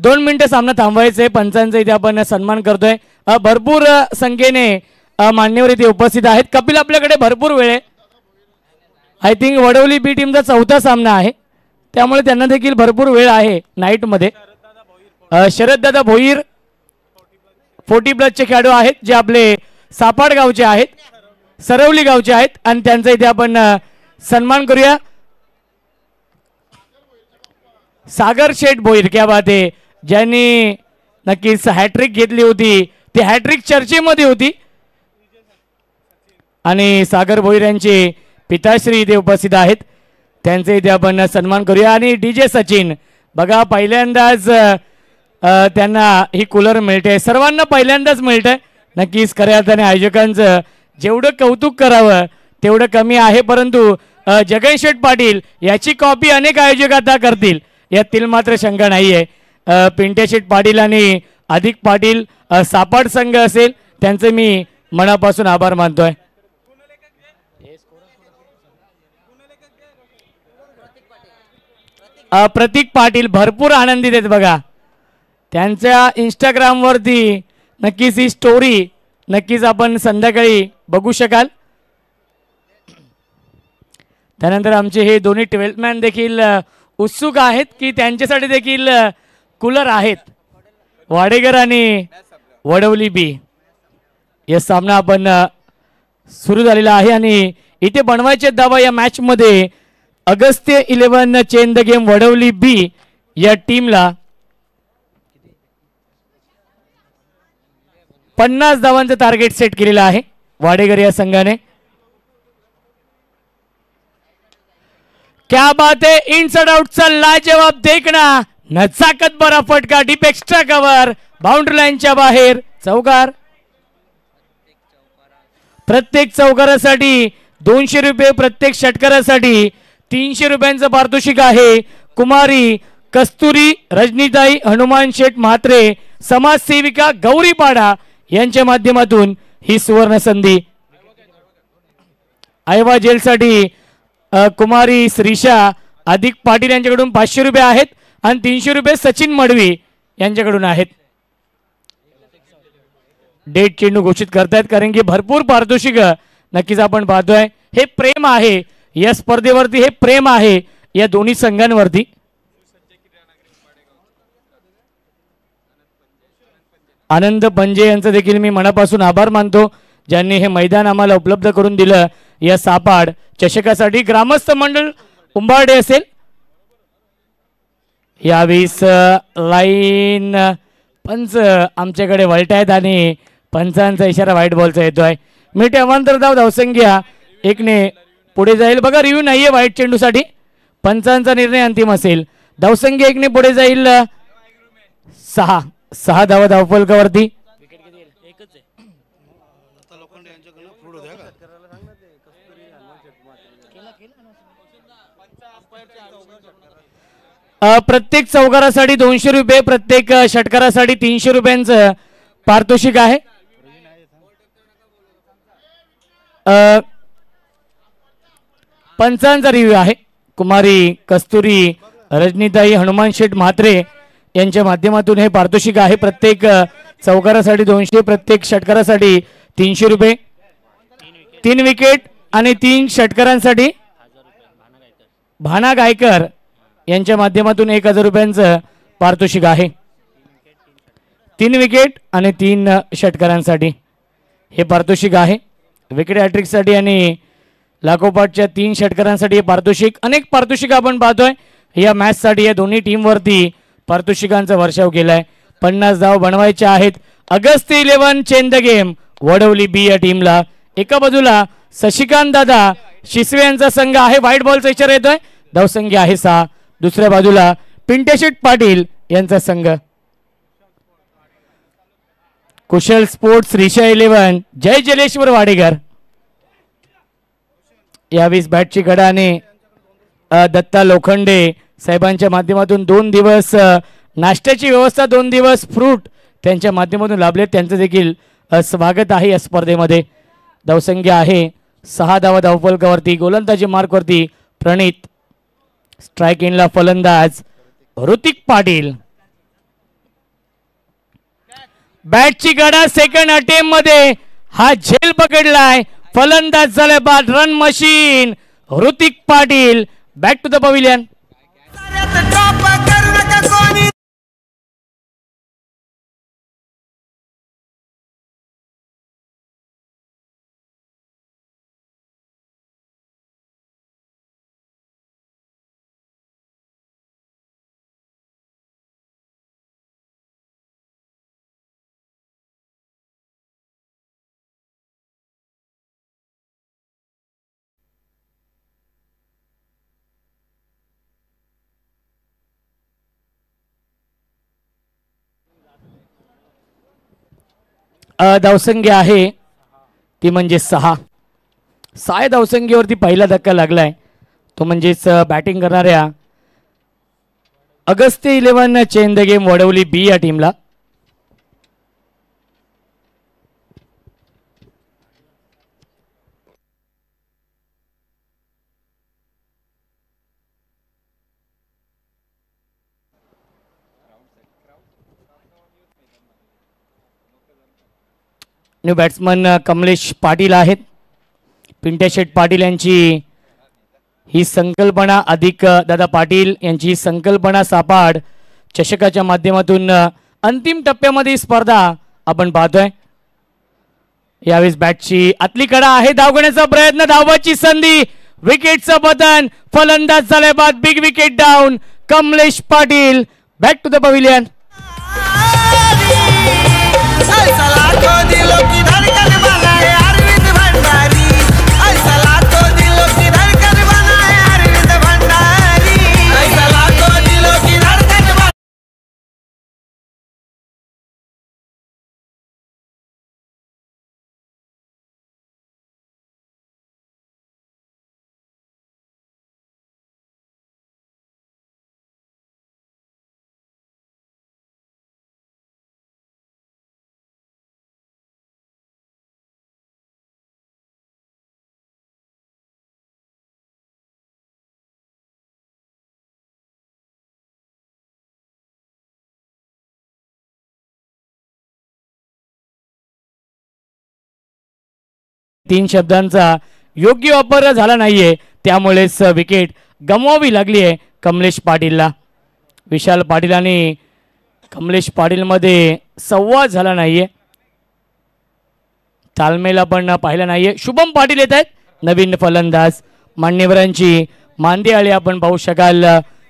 2 मिनिटं सामना थांबवायचंय. पंचांचा इथे आपण सन्मान करतोय. भरपूर संख्येने मान्यवर इथे उपस्थित आहेत. कपिल आपल्याकडे भरपूर वेळ आहे. आय थिंक वडवली बी टीमचा 4था सामना आहे, त्यामुळे त्यांना देखील भरपूर वेळ आहे नाईटमध्ये. शरददादा भोईर 40+ खेळाडू आहेत, जे आपले सापाड गावचे आहेत, सरवली गावचे आहेत, आणि त्यांचा इथे आपण सन्मान करूया. सागर शेठ भोईर, क्या बात आहे, ज्यांनी नक्कीच हॅट्रिक घेतली होती. ती हॅट्रिक चर्चेमध्ये होती. आणि सागर भोईर यांचे पिताश्री इथे उपस्थित आहेत, त्यांचे इथे आपण सन्मान करूया. आणि DJ सचिन, बघा पहिल्यांदाच त्यांना ही कूलर मिळते. सर्वांना पहिल्यांदाच मिळते. नक्कीच खऱ्या अर्थाने आयोजकांचं जेवढं कौतुक करावं तेवढं कमी आहे, परंतु जगन शेठ पाटील याची कॉपी अनेक आयोजक आता करतील यातील मात्र शंका नाही आहे. पिंट्या शेठ पाटील आणि अधिक पाटील सापाड संघ असेल, त्यांचे मी मनापासून आभार मानतोय. प्रतीक पाटील भरपूर आनंदित आहेत. बघा, त्यांच्या इंस्टाग्रामवरती नक्कीच ही स्टोरी नक्कीच आपण संध्याकाळी बघू शकाल. त्यानंतर आमचे हे दोन्ही 12th मॅन देखील उत्सुक आहेत की त्यांच्यासाठी देखील कूलर आहेत. वाडेकर आणि वडवली बी या सामना आपण सुरू झालेला आहे. आणि इथे बनवायचे दावा या मॅच मध्ये Agastya 11 change the game Vadavali B या टीमला 50 धावांचं टार्गेट सेट केलेलं आहे वाडेकर या संघाने. क्या बात है, इनसाइड आउटचा लाजवाब देखना, नचाकत बरा फटका, डीप एक्स्ट्रा कव्हर, बाउंड्री लाईनच्या बाहेर चौकार. प्रत्येक चौकारासाठी 200 रुपये, प्रत्येक षटकारासाठी 300 रुपयांचं पारितोषिक आहे. कुमारी कस्तुरी रजनीताई हनुमान शेठ म्हात्रे, समाजसेविका गौरीपाडा यांच्या माध्यमातून ही सुवर्ण संधी. आयवा जेलसाठी कुमारी श्रीषा अधिक पाटील यांच्याकडून 500 रुपये आहेत आणि 300 रुपये सचिन मडवी यांच्याकडून आहेत. डेट चेंडू घोषित करतायत, कारण की भरपूर पारितोषिक नक्कीच आपण पाहतोय. हे प्रेम आहे या स्पर्धेवरती, हे प्रेम आहे या दोन्ही संघांवरती. आनंद पंजे यांचं देखील मी मनापासून आभार मानतो, ज्यांनी हे मैदान आम्हाला उपलब्ध करून दिलं. या सापाड चषकासाठी ग्रामस्थ मंडळ उंबारडे असेल. यावेळीस लाईन पंच आमच्याकडे वळत आहेत आणि पंचांचा इशारा व्हाईट बॉलचा येतोय. मिनिट अवांतर धाव, धावसंख्या 1 ने पुढे जाईल. बघा, रिव्ह्यू नाहीये व्हाईट चेंडूसाठी, पंचांचा निर्णय अंतिम असेल. धावसंख्या 1 ने पुढे जाईल 6 धावा धावफलकावरती. प्रत्येक चौकारासाठी 200 रुपये, प्रत्येक षटकारासाठी 300 रुपयांचं पारितोषिक आहे. पंचांचा रिव्ह्यू आहे. कुमारी कस्तुरी रजनीताई हनुमान शेठ म्हात्रे यांच्या माध्यमातून हे पारितोषिक आहे. प्रत्येक चौकारासाठी 200, प्रत्येक षटकारासाठी 300 रुपये. 3 विकेट आणि 3 षटकारांसाठी भाना गायकर यांच्या माध्यमातून 1000 रुपयांचं पारितोषिक आहे. 3 विकेट आणि 3 षटकारांसाठी हे पारितोषिक आहे. विकेट हॅट्रिकसाठी आणि लागोपाठच्या 3 षटकारांसाठी हे पारितोषिक. अनेक पारितोषिक आपण पाहतोय या मॅचसाठी. या दोन्ही टीमवरती पारितोषिकांचा वर्षाव केलाय. 50 धाव बनवायच्या आहेत. Agasti 11 change the game Vadavali B या टीमला. एका बाजूला शशिकांत दादा शिसवे यांचा संघ आहे. व्हाईट बॉलचा इशारा येतोय. धावसंख्या आहे 6. दुसऱ्या बाजूला पिंटेशेठ पाटील यांचा संघ. कुशल स्पोर्ट्स रिषा 11 जय जलेश्वर वाडेकर. यावेळी बॅटची गडाने दत्ता लोखंडे साहेबांच्या माध्यमातून 2 दिवस नाश्त्याची व्यवस्था, 2 दिवस फ्रूट त्यांच्या माध्यमातून लाभले. त्यांचं देखील स्वागत आहे या स्पर्धेमध्ये. धावसंख्या आहे 6 धावा धावफलकावरती. गोलंदाजी मार्कवरती प्रणित. स्ट्राइक इनला फलंदाज ऋतिक पाटील. बॅटची गडा सेकंड अटेम्प्ट मध्ये हा झेल पकडलाय. फलंदाज झाले बाद. Run machine Rutik Patil. Back to the pavilion. धावसंख्या आहे ती म्हणजे 6. 6 धावसंख्येवरती पहिला धक्का लागलाय. तो म्हणजेच बॅटिंग करणाऱ्या Agasti 11 change the game Vadavali B या टीमला. न्यू बॅट्समन कमलेश पाटील आहेत. पिंट्याशेठ पाटील यांची ही संकल्पना अधिक दादा पाटील यांची संकल्पना सापाड चषकाच्या माध्यमातून अंतिम टप्प्यामध्ये स्पर्धा आपण पाहतोय. यावेळी बॅटची आतली कडा आहे. धाव घेण्याचा प्रयत्न, धावाची संधी, विकेटचं पतन. फलंदाज झाले बाद. Big wicket down. Kamlesh Patil. Back to the pavilion. तीन शब्दांचा योग्य वापर झाला नाहीये, त्यामुळेच विकेट गमवावी लागली आहे कमलेश पाटीलला. विशाल पाटील आणि कमलेश पाटील मध्ये संवाद झाला नाहीये, तालमेल आपण पाहिला नाहीये. शुभम पाटील येत आहेत नवीन फलंदाज. मान्यवरांची मांदी आळी आपण पाहू शकाल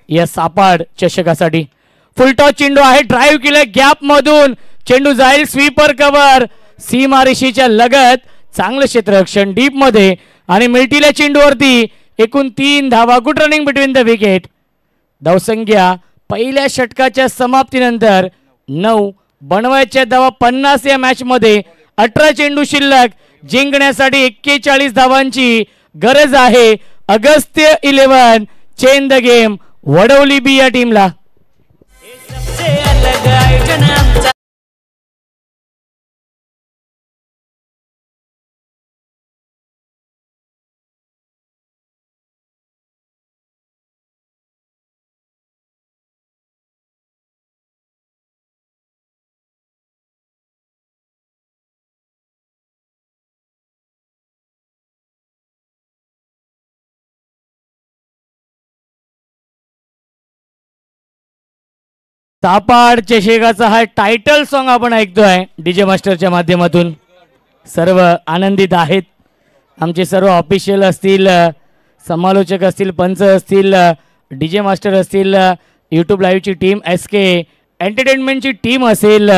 या सापाड चषकासाठी. फुलटॉस चेंडू आहे, ड्राईव्ह केलं गॅप मधून, चेंडू जाईल स्वीपर कव्हर सीमारेषेच्या लगत. चांगलं क्षेत्ररक्षण डीप मध्ये आणि मिल्टीला चेंडूवरती एकूण 3 धावा. Good running between the wicket. धावसंख्या पहिल्या षटकाच्या समाप्तीनंतर 9 बनवायच्या धावा 50 या मॅच मध्ये. 18 चेंडू शिल्लक. जिंकण्यासाठी 41 धावांची गरज आहे. Agastya 11 change the game Vadavali B या टीमला. तापाड चषकाचा हा टायटल सॉन्ग आपण ऐकतोय डीजे मास्टरच्या माध्यमातून. सर्व आनंदित आहेत. आमचे सर्व ऑफिशियल असतील, समालोचक असतील, पंच असतील, डीजे मास्टर असतील, यूट्यूब लाईव्हची टीम, SK एंटरटेनमेंटची टीम असेल,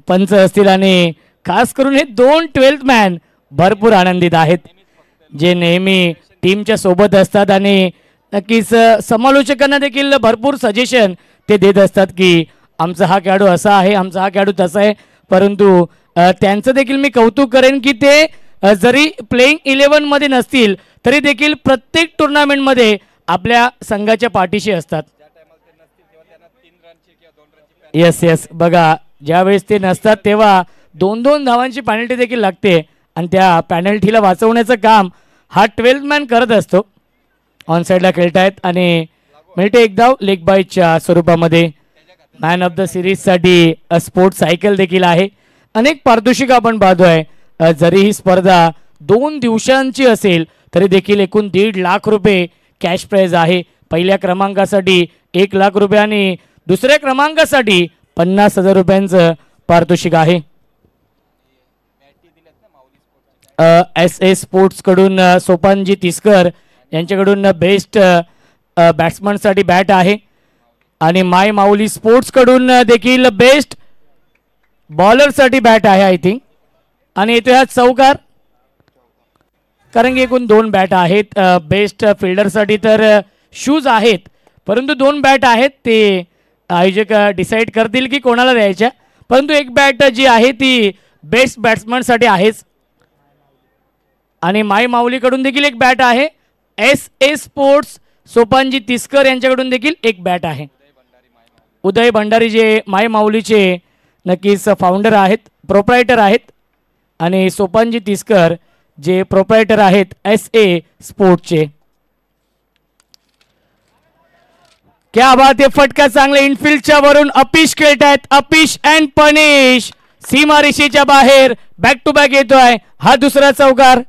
पंच असतील आणि खास करून हे 2 12th मॅन भरपूर आनंदित आहेत, जे नेहमी टीमच्या सोबत असतात आणि नक्कीच समालोचकांना देखील भरपूर सजेशन ते देत असतात की आमचा हा खेळाडू असा आहे, आमचा हा खेळाडू तसा आहे. परंतु त्यांचं देखील मी कौतुक करेन की ते जरी प्लेइंग 11 मध्ये नसतील तरी देखील प्रत्येक टुर्नामेंटमध्ये आपल्या संघाच्या पाठीशी असतात. येस बघा, ज्यावेळेस ते नसतात तेव्हा 2-2 धावांची पॅनल्टी देखील लागते आणि त्या पॅनल्टीला वाचवण्याचं काम हा 12th मॅन करत असतो. ऑन साईडला खेळतायत आणि मिळते एक धाव लेग बायच्या स्वरूपामध्ये. मॅन ऑफ द सिरीजसाठी स्पोर्ट्स सायकल देखील आहे. अनेक पारितोषिक आपण पाहतोय. जरी ही स्पर्धा 2 दिवसांची असेल तरी देखील एकूण 1.5 लाख रुपये कॅश प्राइज आहे. पहिल्या क्रमांकासाठी 1 लाख रुपये आणि दुसऱ्या क्रमांकासाठी 50,000 रुपयांचं पारितोषिक आहे. SA स्पोर्ट्स कडून सोपानजी तिसकर यांच्याकडून बेस्ट बॅट्समनसाठी बॅट आहे आणि माय माऊली स्पोर्ट्स कडून देखील बेस्ट बॉलरसाठी बॅट आहे आय थिंक. आणि येतो हा चौकार, कारण की एकूण 2 बॅट आहेत. बेस्ट फिल्डरसाठी तर शूज आहेत, परंतु 2 बॅट आहेत. ते आयोजक डिसाईड करतील की कोणाला द्यायच्या, परंतु एक बॅट जी आहे ती बेस्ट बॅट्समनसाठी आहेच. आणि माय माऊलीकडून देखील एक बॅट आहे. SA स्पोर्ट्स सोपानजी तिसकर यांच्याकडून देखील एक बॅट आहे. उदय भंडारी जे माय माऊलीचे नक्कीच फाउंडर आहेत, प्रोप्रायटर आहेत, आणि सोपानजी तिसकर जे प्रोप्रायटर आहेत SA स्पोर्ट्सचे. क्या बात आहे, फटका चांगला इनफिल्डच्या वरून अपिश खेळतायत. अपिश अँड पनिश सीमारेषेच्या बाहेर बॅक टू बॅक येतोय हा दुसरा चौकार.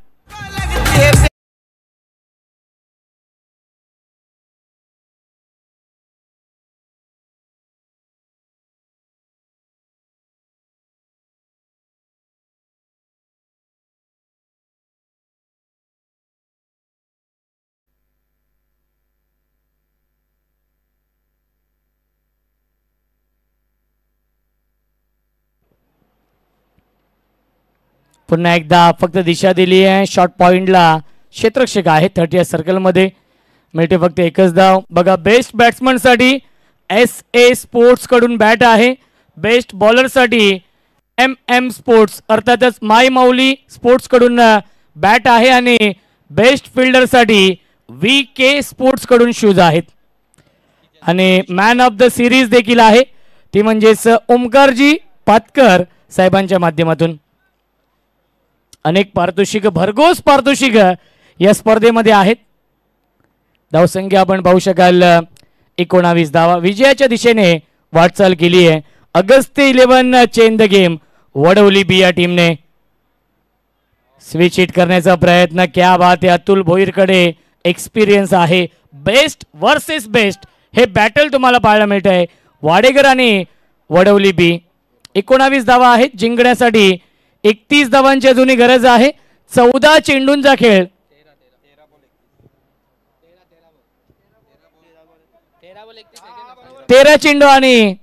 पुन्हा एकदा फक्त दिशा दिली आहे. शॉर्ट पॉइंटला क्षेत्ररक्षक आहे 30 सर्कलमध्ये. मिळते फक्त एकच धाव. बघा, बेस्ट बॅट्समनसाठी SA स्पोर्ट्स कडून बॅट आहे. बेस्ट बॉलरसाठी MM स्पोर्ट्स अर्थातच माय माऊली स्पोर्ट्स कडून बॅट आहे आणि बेस्ट फिल्डरसाठी VK स्पोर्ट्स कडून शूज आहेत. आणि मॅन ऑफ द सिरीज देखील आहे, ती म्हणजेच ओमकारजी पातकर साहेबांच्या माध्यमातून. अनेक पारितोषिक, भरघोस पारितोषिक या स्पर्धेमध्ये आहेत. धावसंख्या आपण पाहू शकाल 19 धावा. विजयाच्या दिशेने वाटचाल केली आहे Agastya 11 change the game Vadavali B या टीमने. स्विच हिट करण्याचा प्रयत्न. क्या बात आहे, अतुल भोईरकडे एक्सपिरियन्स आहे. बेस्ट वर्सेस बेस्ट हे बॅटल तुम्हाला पाहायला मिळत आहे. वाडेकर आणि वडवली बी. 19 धावा आहेत जिंकण्यासाठी. 31 धावांची अजूनही गरज आहे. 14 चेंडूंचा खेळ. 13 चेंडू आणि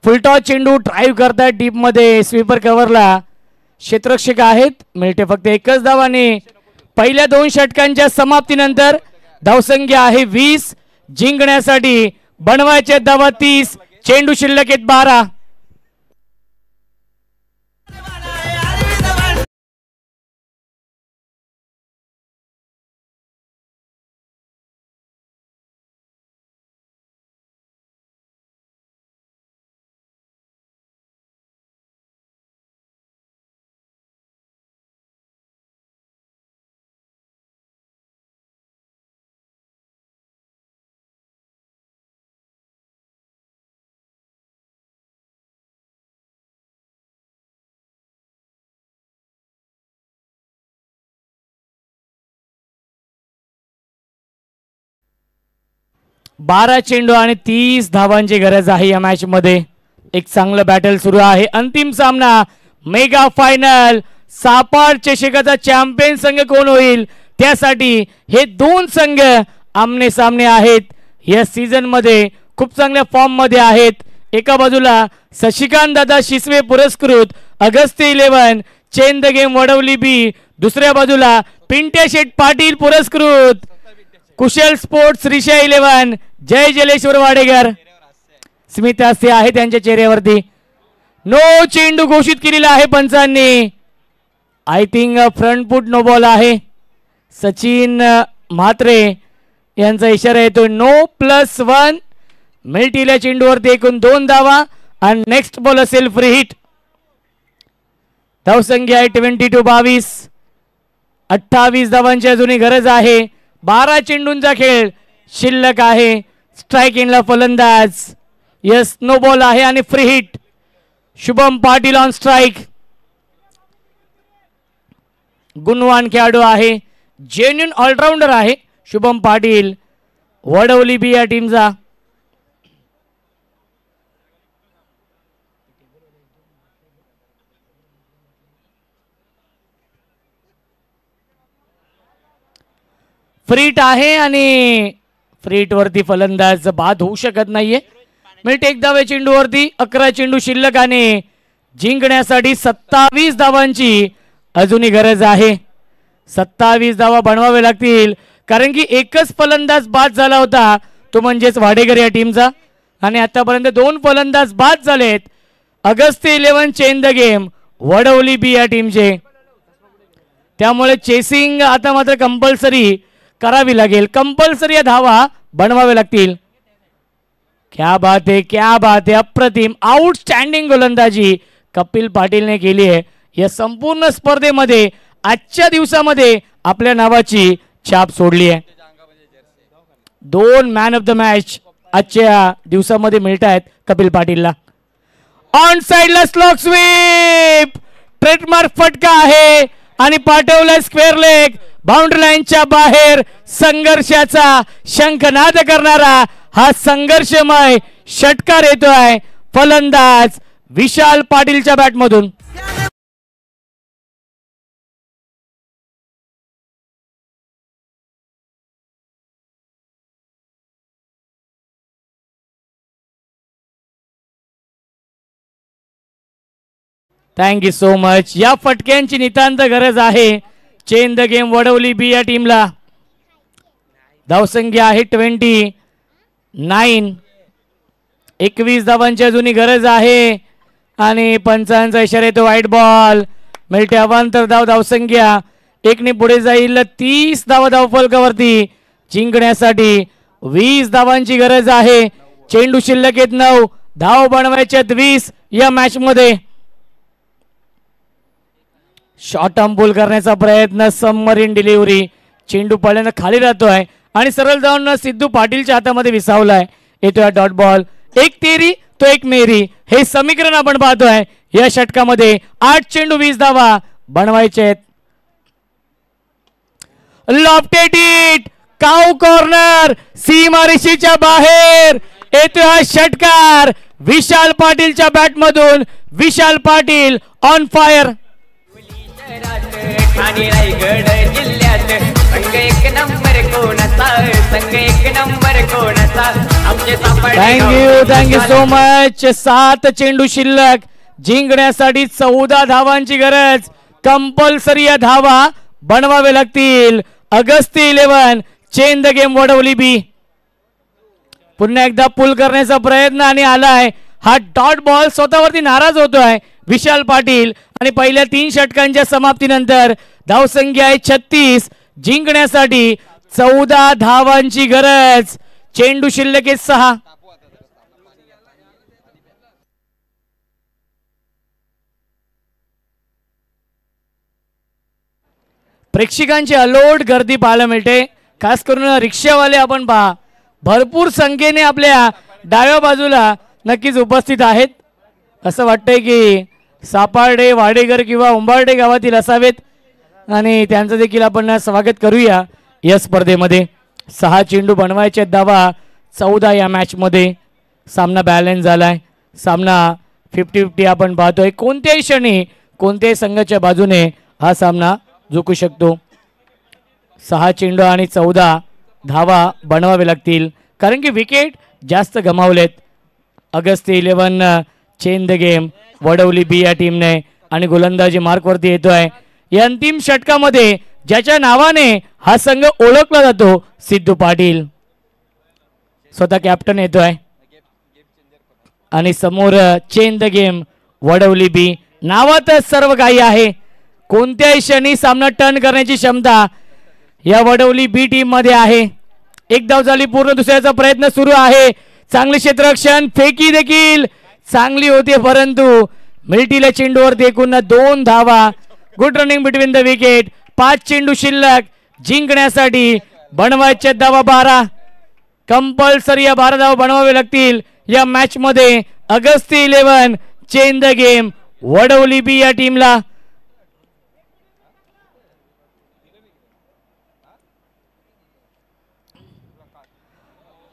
फुलटॉस चेंडू ड्राईव्ह करतात डीप मध्ये. स्वीपर कव्हरला क्षेत्ररक्षक आहेत. मिळते फक्त एकच धाव आणि पहिल्या 2 षटकांच्या समाप्तीनंतर धावसंख्या आहे 20. जिंकण्यासाठी बनवायचे धावा 30, चेंडू शिल्लक आहेत 12. बारा चेंडू आणि 30 धावांची गरज आहे या मॅच मध्ये. एक चांगलं बॅटल सुरू आहे. अंतिम सामना मेगा फायनल. सापाड चषकाचा चॅम्पियन संघ कोण होईल त्यासाठी हे दोन संघ आमने सामने आहेत. या सीझन मध्ये खूप चांगल्या फॉर्म मध्ये आहेत. एका बाजूला शशिकांत दादा शिसवे पुरस्कृत Agasti 11 change the game Vadavali B. दुसऱ्या बाजूला पिंट्या शेठ पाटील पुरस्कृत कुशल स्पोर्ट्स रिषा 11 जय जलेश्वर वाडेकर. स्मित हास्य आहे त्यांच्या चेहऱ्यावरती. नो चेंडू घोषित केलेला आहे पंचांनी. I think front foot no ball आहे. सचिन म्हात्रे यांचा इशारा येतो. नो +1 मिळतील चेंडूवरती. एकूण 2 धावा आणि नेक्स्ट बॉल असेल फ्री हिट. धावसंख्या आहे 22-22. 28 धावांची अजूनही गरज आहे. 12 चेंडूंचा खेळ शिल्लक आहे. स्ट्राइक इनला फलंदाज. यस नो बॉल आहे आणि free hit. Shubham Patil on strike. गुणवान खेळाडू आहे. जेन्युइन ऑलराऊंडर आहे शुभम पाटील वडवली बी या टीमचा. फ्रीट आहे आणि फ्रीट वरती फलंदाज बाद होऊ शकत नाहीये. मिनिट 1 धावे चेंडूवरती. 11 चेंडू शिल्लक आणि जिंकण्यासाठी 27 धावांची अजूनही गरज आहे. 27 धावा बनवावे लागतील कारण की एकच फलंदाज बाद झाला होता तो म्हणजेच वाडेकर या टीमचा. आणि आतापर्यंत 2 फलंदाज बाद झालेत. Agasti 11 change the game Vadavali B या टीमचे. त्यामुळे चेसिंग आता मात्र कंपल्सरी करावी लागेल. कंपल्सरी या धावा बनवावे लागतील. क्या बात है, क्या बात है. अप्रतिम आउटस्टँडिंग गोलंदाजी कपिल पाटीलने केली आहे. या संपूर्ण स्पर्धेमध्ये आजच्या दिवसामध्ये आपल्या नावाची छाप सोडली आहे. 2 मॅन ऑफ द मॅच आजच्या दिवसामध्ये मिळत आहेत कपिल पाटीलला. ऑन साइडला स्लॉक स्वीप. ट्रेडमार्क फटका आहे आणि पाठवला स्क्वेअर लेग. बाउंड्री लाईनच्या बाहेर संघर्षाचा शंखनाद करणारा हा संघर्षमय षटकार येतोय. फलंदाज विशाल पाटीलच्या बॅटमधून. Thank you so much. या फटक्यांची नितांत गरज आहे change the game Vadavali B या टीमला. धावसंख्या आहे 29. 21 धावांची अजूनही गरज आहे आणि पंचांचा इशारा येतो वाईट बॉल. मिळते अवांतर धाव. धावसंख्या 1 ने पुढे जाईल. 30 धावा धावफलकावरती. जिंकण्यासाठी 20 धावांची गरज आहे. चेंडू शिल्लक आहेत 9. धाव बनवायचे 20 या मॅच मध्ये. शॉर्ट अंबुल करण्याचा प्रयत्न. Submarine delivery. चेंडू पडल्यानं खाली राहतोय आणि सरळ जाऊन सिद्धू पाटीलच्या हातामध्ये विसावलाय. येतोय डॉट बॉल. 1 तेरी तो 1 मेरी हे समीकरण आपण पाहतोय या षटकामध्ये. 8 चेंडू 20 धावा बनवायचे आहेत. Lofted it. Cow corner. सीमारेषेच्या बाहेर येतोय हा षटकार विशाल पाटीलच्या बॅटमधून. Vishal Patil on fire. ठाणे रायगड जिल्ह्यात संघ 1 नंबर कोणाचा. संघ 1 नंबर कोणाचा. आमचे थँक्यू सो मच. 7 चेंडू शिल्लक. जिंकण्यासाठी 14 धावांची गरज. कंपल्सरी या धावा बनवावे लागतील. Agasti 11 change the game Vadavali B. पुन्हा एकदा पुल करण्याचा प्रयत्न आणि आलाय हा डॉट बॉल. स्वतःवरती नाराज होतोय विशाल पाटील आणि पहिल्या 3 षटकांच्या समाप्तीनंतर धावसंख्या आहे 36. जिंकण्यासाठी 14 धावांची गरज. चेंडू शिल्लक आहे 6. प्रेक्षकांची अलोट गर्दी पाहायला मिळते. खास करून रिक्षावाले आपण पहा भरपूर संख्येने आपल्या डाव्या बाजूला नक्कीच उपस्थित आहेत. असं वाटतंय की सापार्डे वाडेकर किंवा उंबार्डे गावातील असावेत आणि त्यांचं देखील आपण स्वागत करूया या स्पर्धेमध्ये. 6 चेंडू बनवायचे धावा 14 या मॅचमध्ये. सामना बॅलन्स झालाय. सामना 50-50 आपण पाहतोय. कोणत्याही क्षणी कोणत्याही संघाच्या बाजूने हा सामना जिंकू शकतो. 6 चेंडू आणि 14 धावा बनवावे लागतील कारण की विकेट जास्त गमावलेत. अगस्त 11 change the game Vadavali B या टीमने आणि गोलंदाजी मार्कवरती येतोय. या अंतिम षटकामध्ये ज्याच्या नावाने हा संघ ओळखला जातो सिद्धू पाटील स्वतः कॅप्टन येतोय आणि समोर चेंज द गेम वडवली बी. नावातच सर्व काही आहे. कोणत्याही क्षणी सामना टर्न करण्याची क्षमता या वडवली बी टीम मध्ये आहे. एक धाव झाली पूर्ण. दुसऱ्याचा प्रयत्न सुरू आहे. चांगले क्षेत्ररक्षण. फेकी देखील चांगली होती परंतु मिल्टीला चेंडूवर एकूण 2 धावा. Good running between the wicket. 5 चेंडू शिल्लक. जिंकण्यासाठी बनवायचे धावा 12. कंपल्सरी या 12 धावा बनवावे लागतील या मॅच मध्ये. अगस्त 11 change the game Vadavali B या टीमला.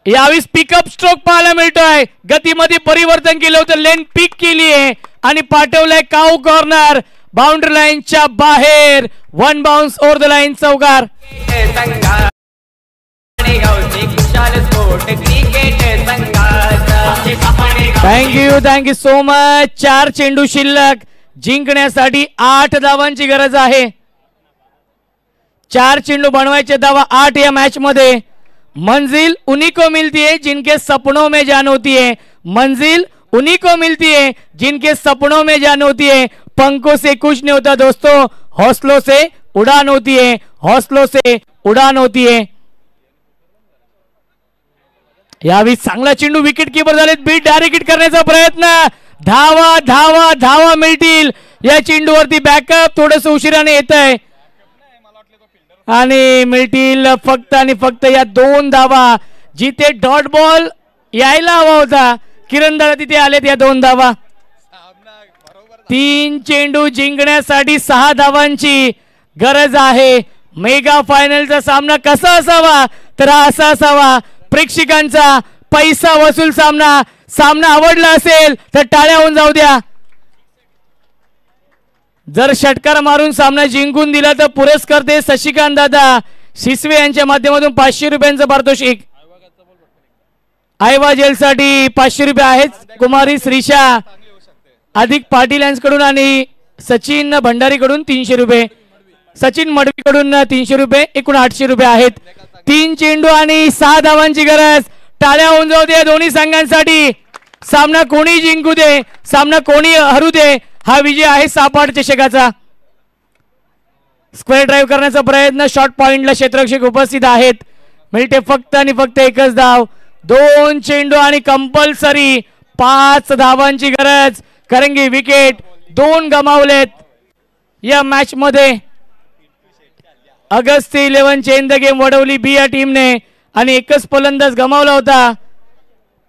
यावेळी पिकअप स्ट्रोक पाहायला मिळतोय. गतीमध्ये परिवर्तन केलं होतं. लेन पिक केली आहे आणि पाठवलंय काऊ कॉर्नर. बाउंड्री लाईनच्या बाहेर. 1 बाउन्स ओव्हर द लाईन. चौकार. Thank you so much. 4 चेंडू शिल्लक. जिंकण्यासाठी 8 धावांची गरज आहे. 4 चेंडू बनवायचे धावा 8 या मॅच मध्ये. मंजिल उन्हीं को मिलती है जिनके सपनों में जान होती है. मंजिल उन्हीं को मिलती है जिनके सपनों में जान होती है. पंखों से कुछ नहीं होता दोस्तों, हौसलों से उड़ान होती है. हौसलों से उड़ान होती है. यावेळी चांगला चेंडू. विकेट कीपर झालेत. बीट डायरेक्ट हिट करण्याचा प्रयत्न. धावा धावा धावा मिळतील या चेंडूवरती. बॅकअप थोडस उशिराने येत आहे आणि मिळतील फक्त आणि फक्त या 2 धावा. जिथे डॉट बॉल यायला हवा होता किरण दादा तिथे आलेत या 2 धावा. 3 चेंडू जिंकण्यासाठी 6 धावांची गरज आहे. मेगा फायनलचा सामना कसा असावा तर असा असावा. प्रेक्षकांचा पैसा वसूल सामना. सामना आवडला असेल तर टाळ्या होऊन जाऊ द्या. जर षटकार मारून सामना जिंकून दिला तर पुरस्कर्ते शशिकांत दादा शिसवे यांच्या माध्यमातून 500 रुपयांचं पारितोषिक. आयवा जेलसाठी 500 रुपये आहेत. कुमारी श्रीषा अधिक पाटील यांच्याकडून आणि सचिन भंडारीकडून 300 रुपये. सचिन मडवीकडून 300 रुपये. एकूण 800 रुपये आहेत. 3 चेंडू आणि 6 धावांची गरज. टाळ्या होऊन जाऊ दे दोन्ही संघांसाठी. सामना कोणी जिंकू दे, सामना कोणी हरू दे, हा विजय आहे सापाड चषकाचा. स्क्वेअर ड्राईव्ह करण्याचा प्रयत्न. शॉर्ट पॉइंटला क्षेत्ररक्षक उपस्थित आहेत. मिळते फक्त आणि फक्त एकच धाव. 2 चेंडू आणि कंपल्सरी 5 धावांची गरज. कारण की विकेट 2 गमावलेत या मॅच मध्ये. अगस्त 11 change the game Vadavali B या टीमने आणि एकच फलंदाज गमावला होता.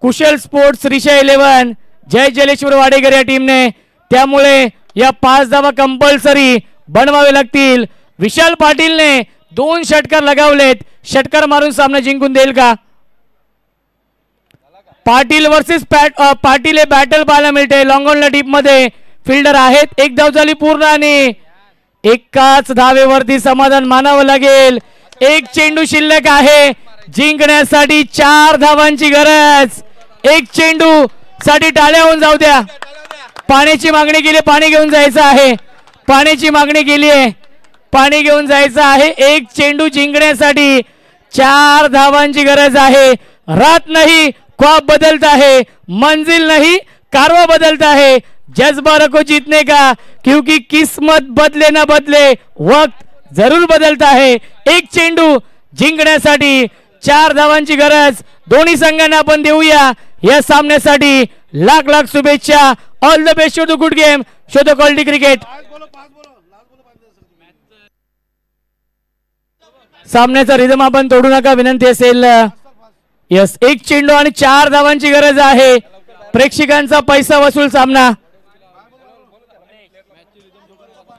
कुशल स्पोर्ट्स रिषा 11 जय जलेश्वर वाडेकर या टीमने. त्यामुळे या 5 धावा कंपल्सरी बनवावे लागतील. विशाल पाटीलने 2 षटकार लगावलेत. षटकार मारून सामना जिंकून देईल का? पाटील वर्सेस पाटील हे बॅटल पाहायला मिळते. लॉंग ऑनला डीप मध्ये फिल्डर आहेत. 1 धाव झाली पूर्ण आणि एकाच धावेवरती समाधान मानावं लागेल. 1 चेंडू शिल्लक आहे. जिंकण्यासाठी 4 धावांची गरज. 1 चेंडू साठी टाळ्या होऊन जाऊ द्या. पाण्याची मागणी केली, पाणी घेऊन जायचं आहे. पाण्याची मागणी केली आहे, पाणी घेऊन जायचं आहे. 1 चेंडू जिंकण्यासाठी 4 धावांची गरज आहे. रात नाही ख्वाब बदलता है, मंजिल नहीं कारवा बदलता है, जज्बा रखो जीतने का, क्योंकि किस्मत बदले ना बदले वक्त जरूर बदलता है. एक चेंडू जिंकण्यासाठी 4 धावांची गरज दोन्ही संघांना आपण देऊया या सामन्यासाठी. लाख लाख शुभेच्छा. All the best. Show the good game. Show the quality cricket. सामन्याचा रिदम आपण तोडू नका विनंती असेल. यस, एक चेंडू आणि 4 धावांची गरज आहे. प्रेक्षकांचा पैसा वसूल सामना.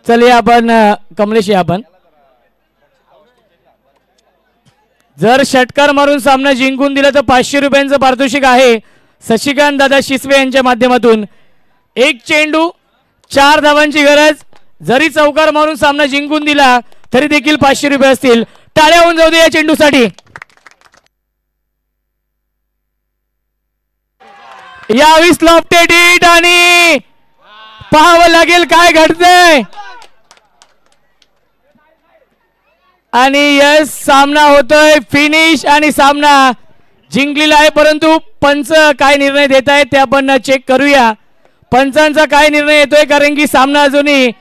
चलिए आपण कमलेश आपण जर षटकार मारून सामना जिंकून दिला तर 500 रुपयांचं पारितोषिक आहे शशिकांत दादा शिसवे यांच्या माध्यमातून. एक चेंडू 4 धावांची गरज. जरी चौकार मारून सामना जिंकून दिला तरी देखील 500 रुपये असतील. टाळ्या होऊन जाऊ दे या चेंडूसाठी. यावीस लॉफ्टेड हिट आणि पाहावं लागेल काय घडतंय. आणि यस, सामना होतोय फिनिश आणि सामना जिंकलेला आहे. परंतु पंच काय निर्णय देत आहेत ते आपण चेक करूया. पंचांचा काय निर्णय येतोय, कारण की सामना अजूनही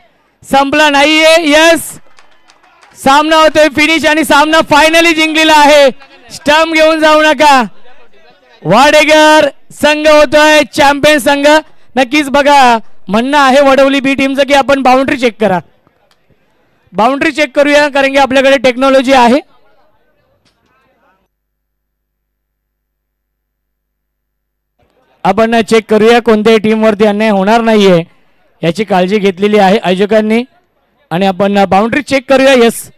संपला नाहीये. यस, सामना होतोय फिनिश आणि सामना फायनली जिंकलेला आहे. स्टंप घेऊन जाऊ नका. वाडेकर संघ होतोय चॅम्पियन संघ. नक्कीच बघा, म्हणणं आहे वडवली बी टीमचं की आपण बाउंड्री चेक करा. बाउंड्री चेक करूया, कारण की आपल्याकडे टेक्नॉलॉजी आहे. आपण चेक करूया कोणत्याही टीम वरती अन्याय होणार नाहीये याची काळजी घेतलेली आहे आयोजकांनी. आणि आपण बाउंड्री चेक करूया. यस,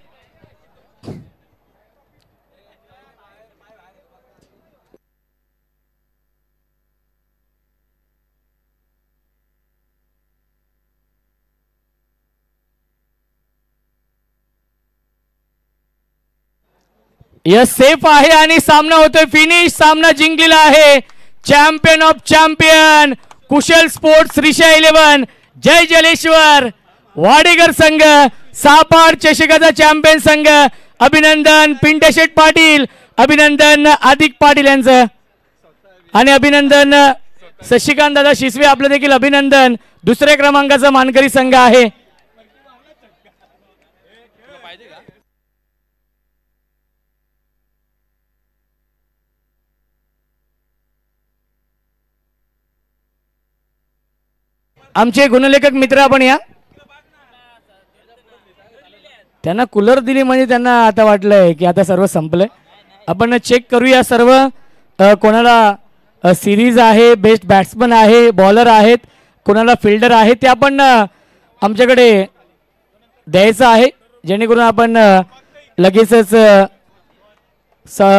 यस, सेफ आहे आणि सामना होतोय फिनिश. सामना जिंकलेला आहे champion of champion Kushal sports Risha 11 Jai Jaleshwar Wadekar संघ. 6 चषकाचा चॅम्पियन संघ. अभिनंदन पिंटशेठ पाटील, अभिनंदन आदिक पाटील यांचं, आणि अभिनंदन शशिकांत दादा शिसवे आपलं देखील अभिनंदन. दुसऱ्या क्रमांकाचा मानकरी संघ आहे. आमचे गुणलेखक मित्र आपण या. त्यांना कूलर दिली म्हणजे त्यांना आता वाटलंय की आता सर्व संपलंय. आपण चेक करूया सर्व कोणाला सिरीज आहे, बेस्ट बॅट्समन आहे, बॉलर आहेत, कोणाला फिल्डर आहे ते आपण आमच्याकडे द्यायचं आहे, जेणेकरून आपण लगेचच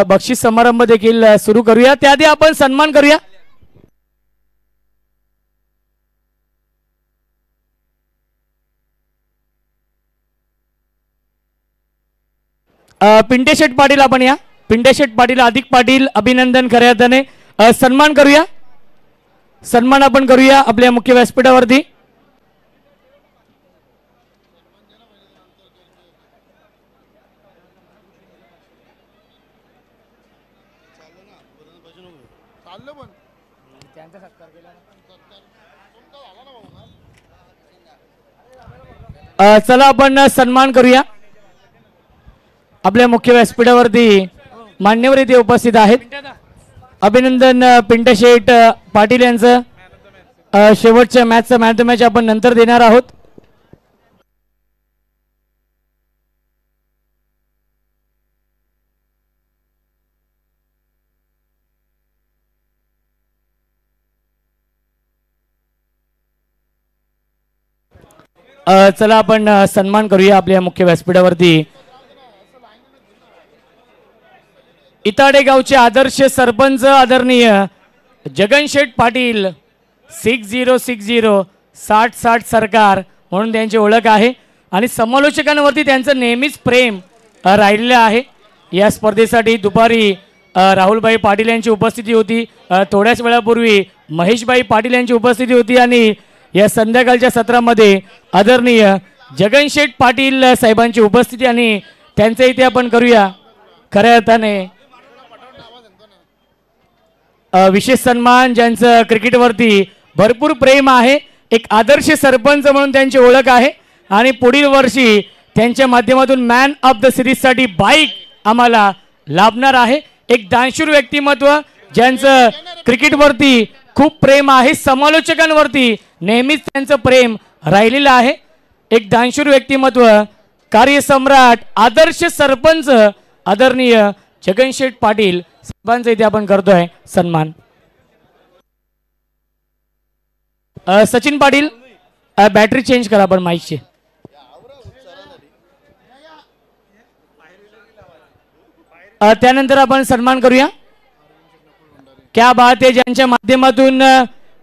बक्षीस समारंभ देखील सुरू करूया. त्याआधी आपण सन्मान करूया. पिंटेशेठ पाटील आपण या. पिंटेशेठ पाटील, अधिक पाटील, अभिनंदन खऱ्या अर्थाने सन्मान करूया. सन्मान आपण करूया आपल्या मुख्य व्यासपीठावरती. चला आपण सन्मान करूया. आपल्या मुख्य व्यासपीठावरती मान्यवर इथे उपस्थित आहेत. अभिनंदन पिंटशेठ पाटील यांचं. शेवटच्या मॅचचा मॅन टू मॅच आपण नंतर देणार आहोत. चला आपण सन्मान करूया आपल्या मुख्य व्यासपीठावरती. इताडे गावचे आदर्श सरपंच आदरणीय जगनशेठ पाटील 6060 60 सरकार म्हणून त्यांची ओळख आहे. आणि समालोचकांवरती त्यांचं नेहमीच प्रेम राहिलेलं आहे. या स्पर्धेसाठी दुपारी राहुलभाई पाटील यांची उपस्थिती होती. थोड्याच वेळापूर्वी महेशभाई पाटील यांची उपस्थिती होती. आणि या संध्याकाळच्या सत्रामध्ये आदरणीय जगनशेठ पाटील साहेबांची उपस्थिती आणि त्यांच्या इथे आपण करूया खऱ्या अर्थाने विशेष सन्मान, ज्यांचं क्रिकेटवरती भरपूर प्रेम आहे, एक आदर्श सरपंच म्हणून त्यांची ओळख आहे आणि पुढील वर्षी त्यांच्या माध्यमातून मॅन ऑफ द सिरीजसाठी बाईक आम्हाला लाभणार आहे. एक दानशूर व्यक्तिमत्व, ज्यांचं क्रिकेटवरती खूप प्रेम आहे, समालोचकांवरती नेहमीच त्यांचं प्रेम राहिलेलं आहे. एक दानशूर व्यक्तिमत्व, कार्यसम्राट, आदर्श सरपंच आदरणीय जगनशेठ पाटील साहेबांचा इथे आपण करतोय सन्मान. सचिन पाटील, बॅटरी चेंज करा आपण माईकची. त्यानंतर आपण सन्मान करूया. क्या बात आहे, ज्यांच्या माध्यमातून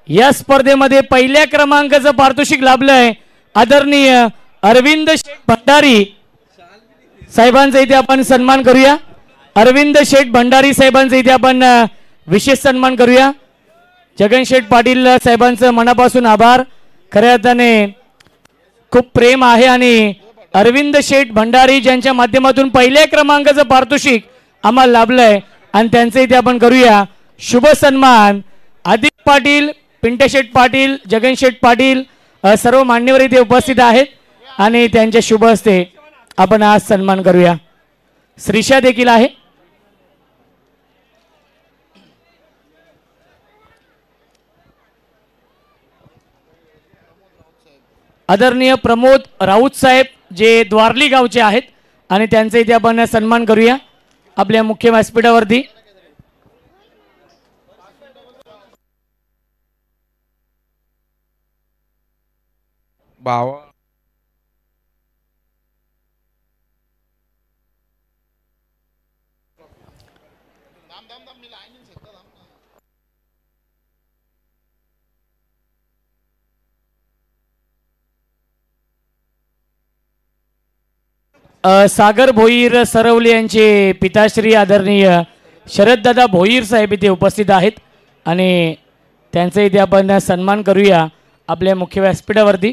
या स्पर्धेमध्ये पहिल्या क्रमांकाचं पारितोषिक लाभलंय आदरणीय अरविंद शेठ भंडारी साहेबांचा इथे आपण सन्मान करूया. अरविंद शेठ भंडारी साहेबांचा इथे आपण विशेष सन्मान करूया. जगनशेठ पाटील साहेबांचं मनापासून आभार. खऱ्या अर्थाने खूप प्रेम आहे आणि अरविंद शेठ भंडारी ज्यांच्या माध्यमातून पहिल्या क्रमांकाचं पारितोषिक आम्हाला लाभलंय आणि त्यांचं इथे आपण करूया शुभ सन्मान. आदित्य पाटील, पिंटशेठ पाटील, जगनशेठ पाटील सर्व मान्यवर इथे उपस्थित आहेत आणि त्यांच्या शुभ हस्ते आपण आज सन्मान करूया. श्रीषा देखील आहे. आदरणीय प्रमोद राऊत साहेब जे द्वारली गावचे आहेत आणि त्यांचा इथे आपण सन्मान करूया आपल्या मुख्य व्यासपीठावरती. बावा सागर भोईर सरवली यांचे पिताश्री आदरणीय शरददादा भोईर साहेब इथे उपस्थित आहेत आणि त्यांचा इथे आपण सन्मान करूया आपल्या मुख्य व्यासपीठावरती.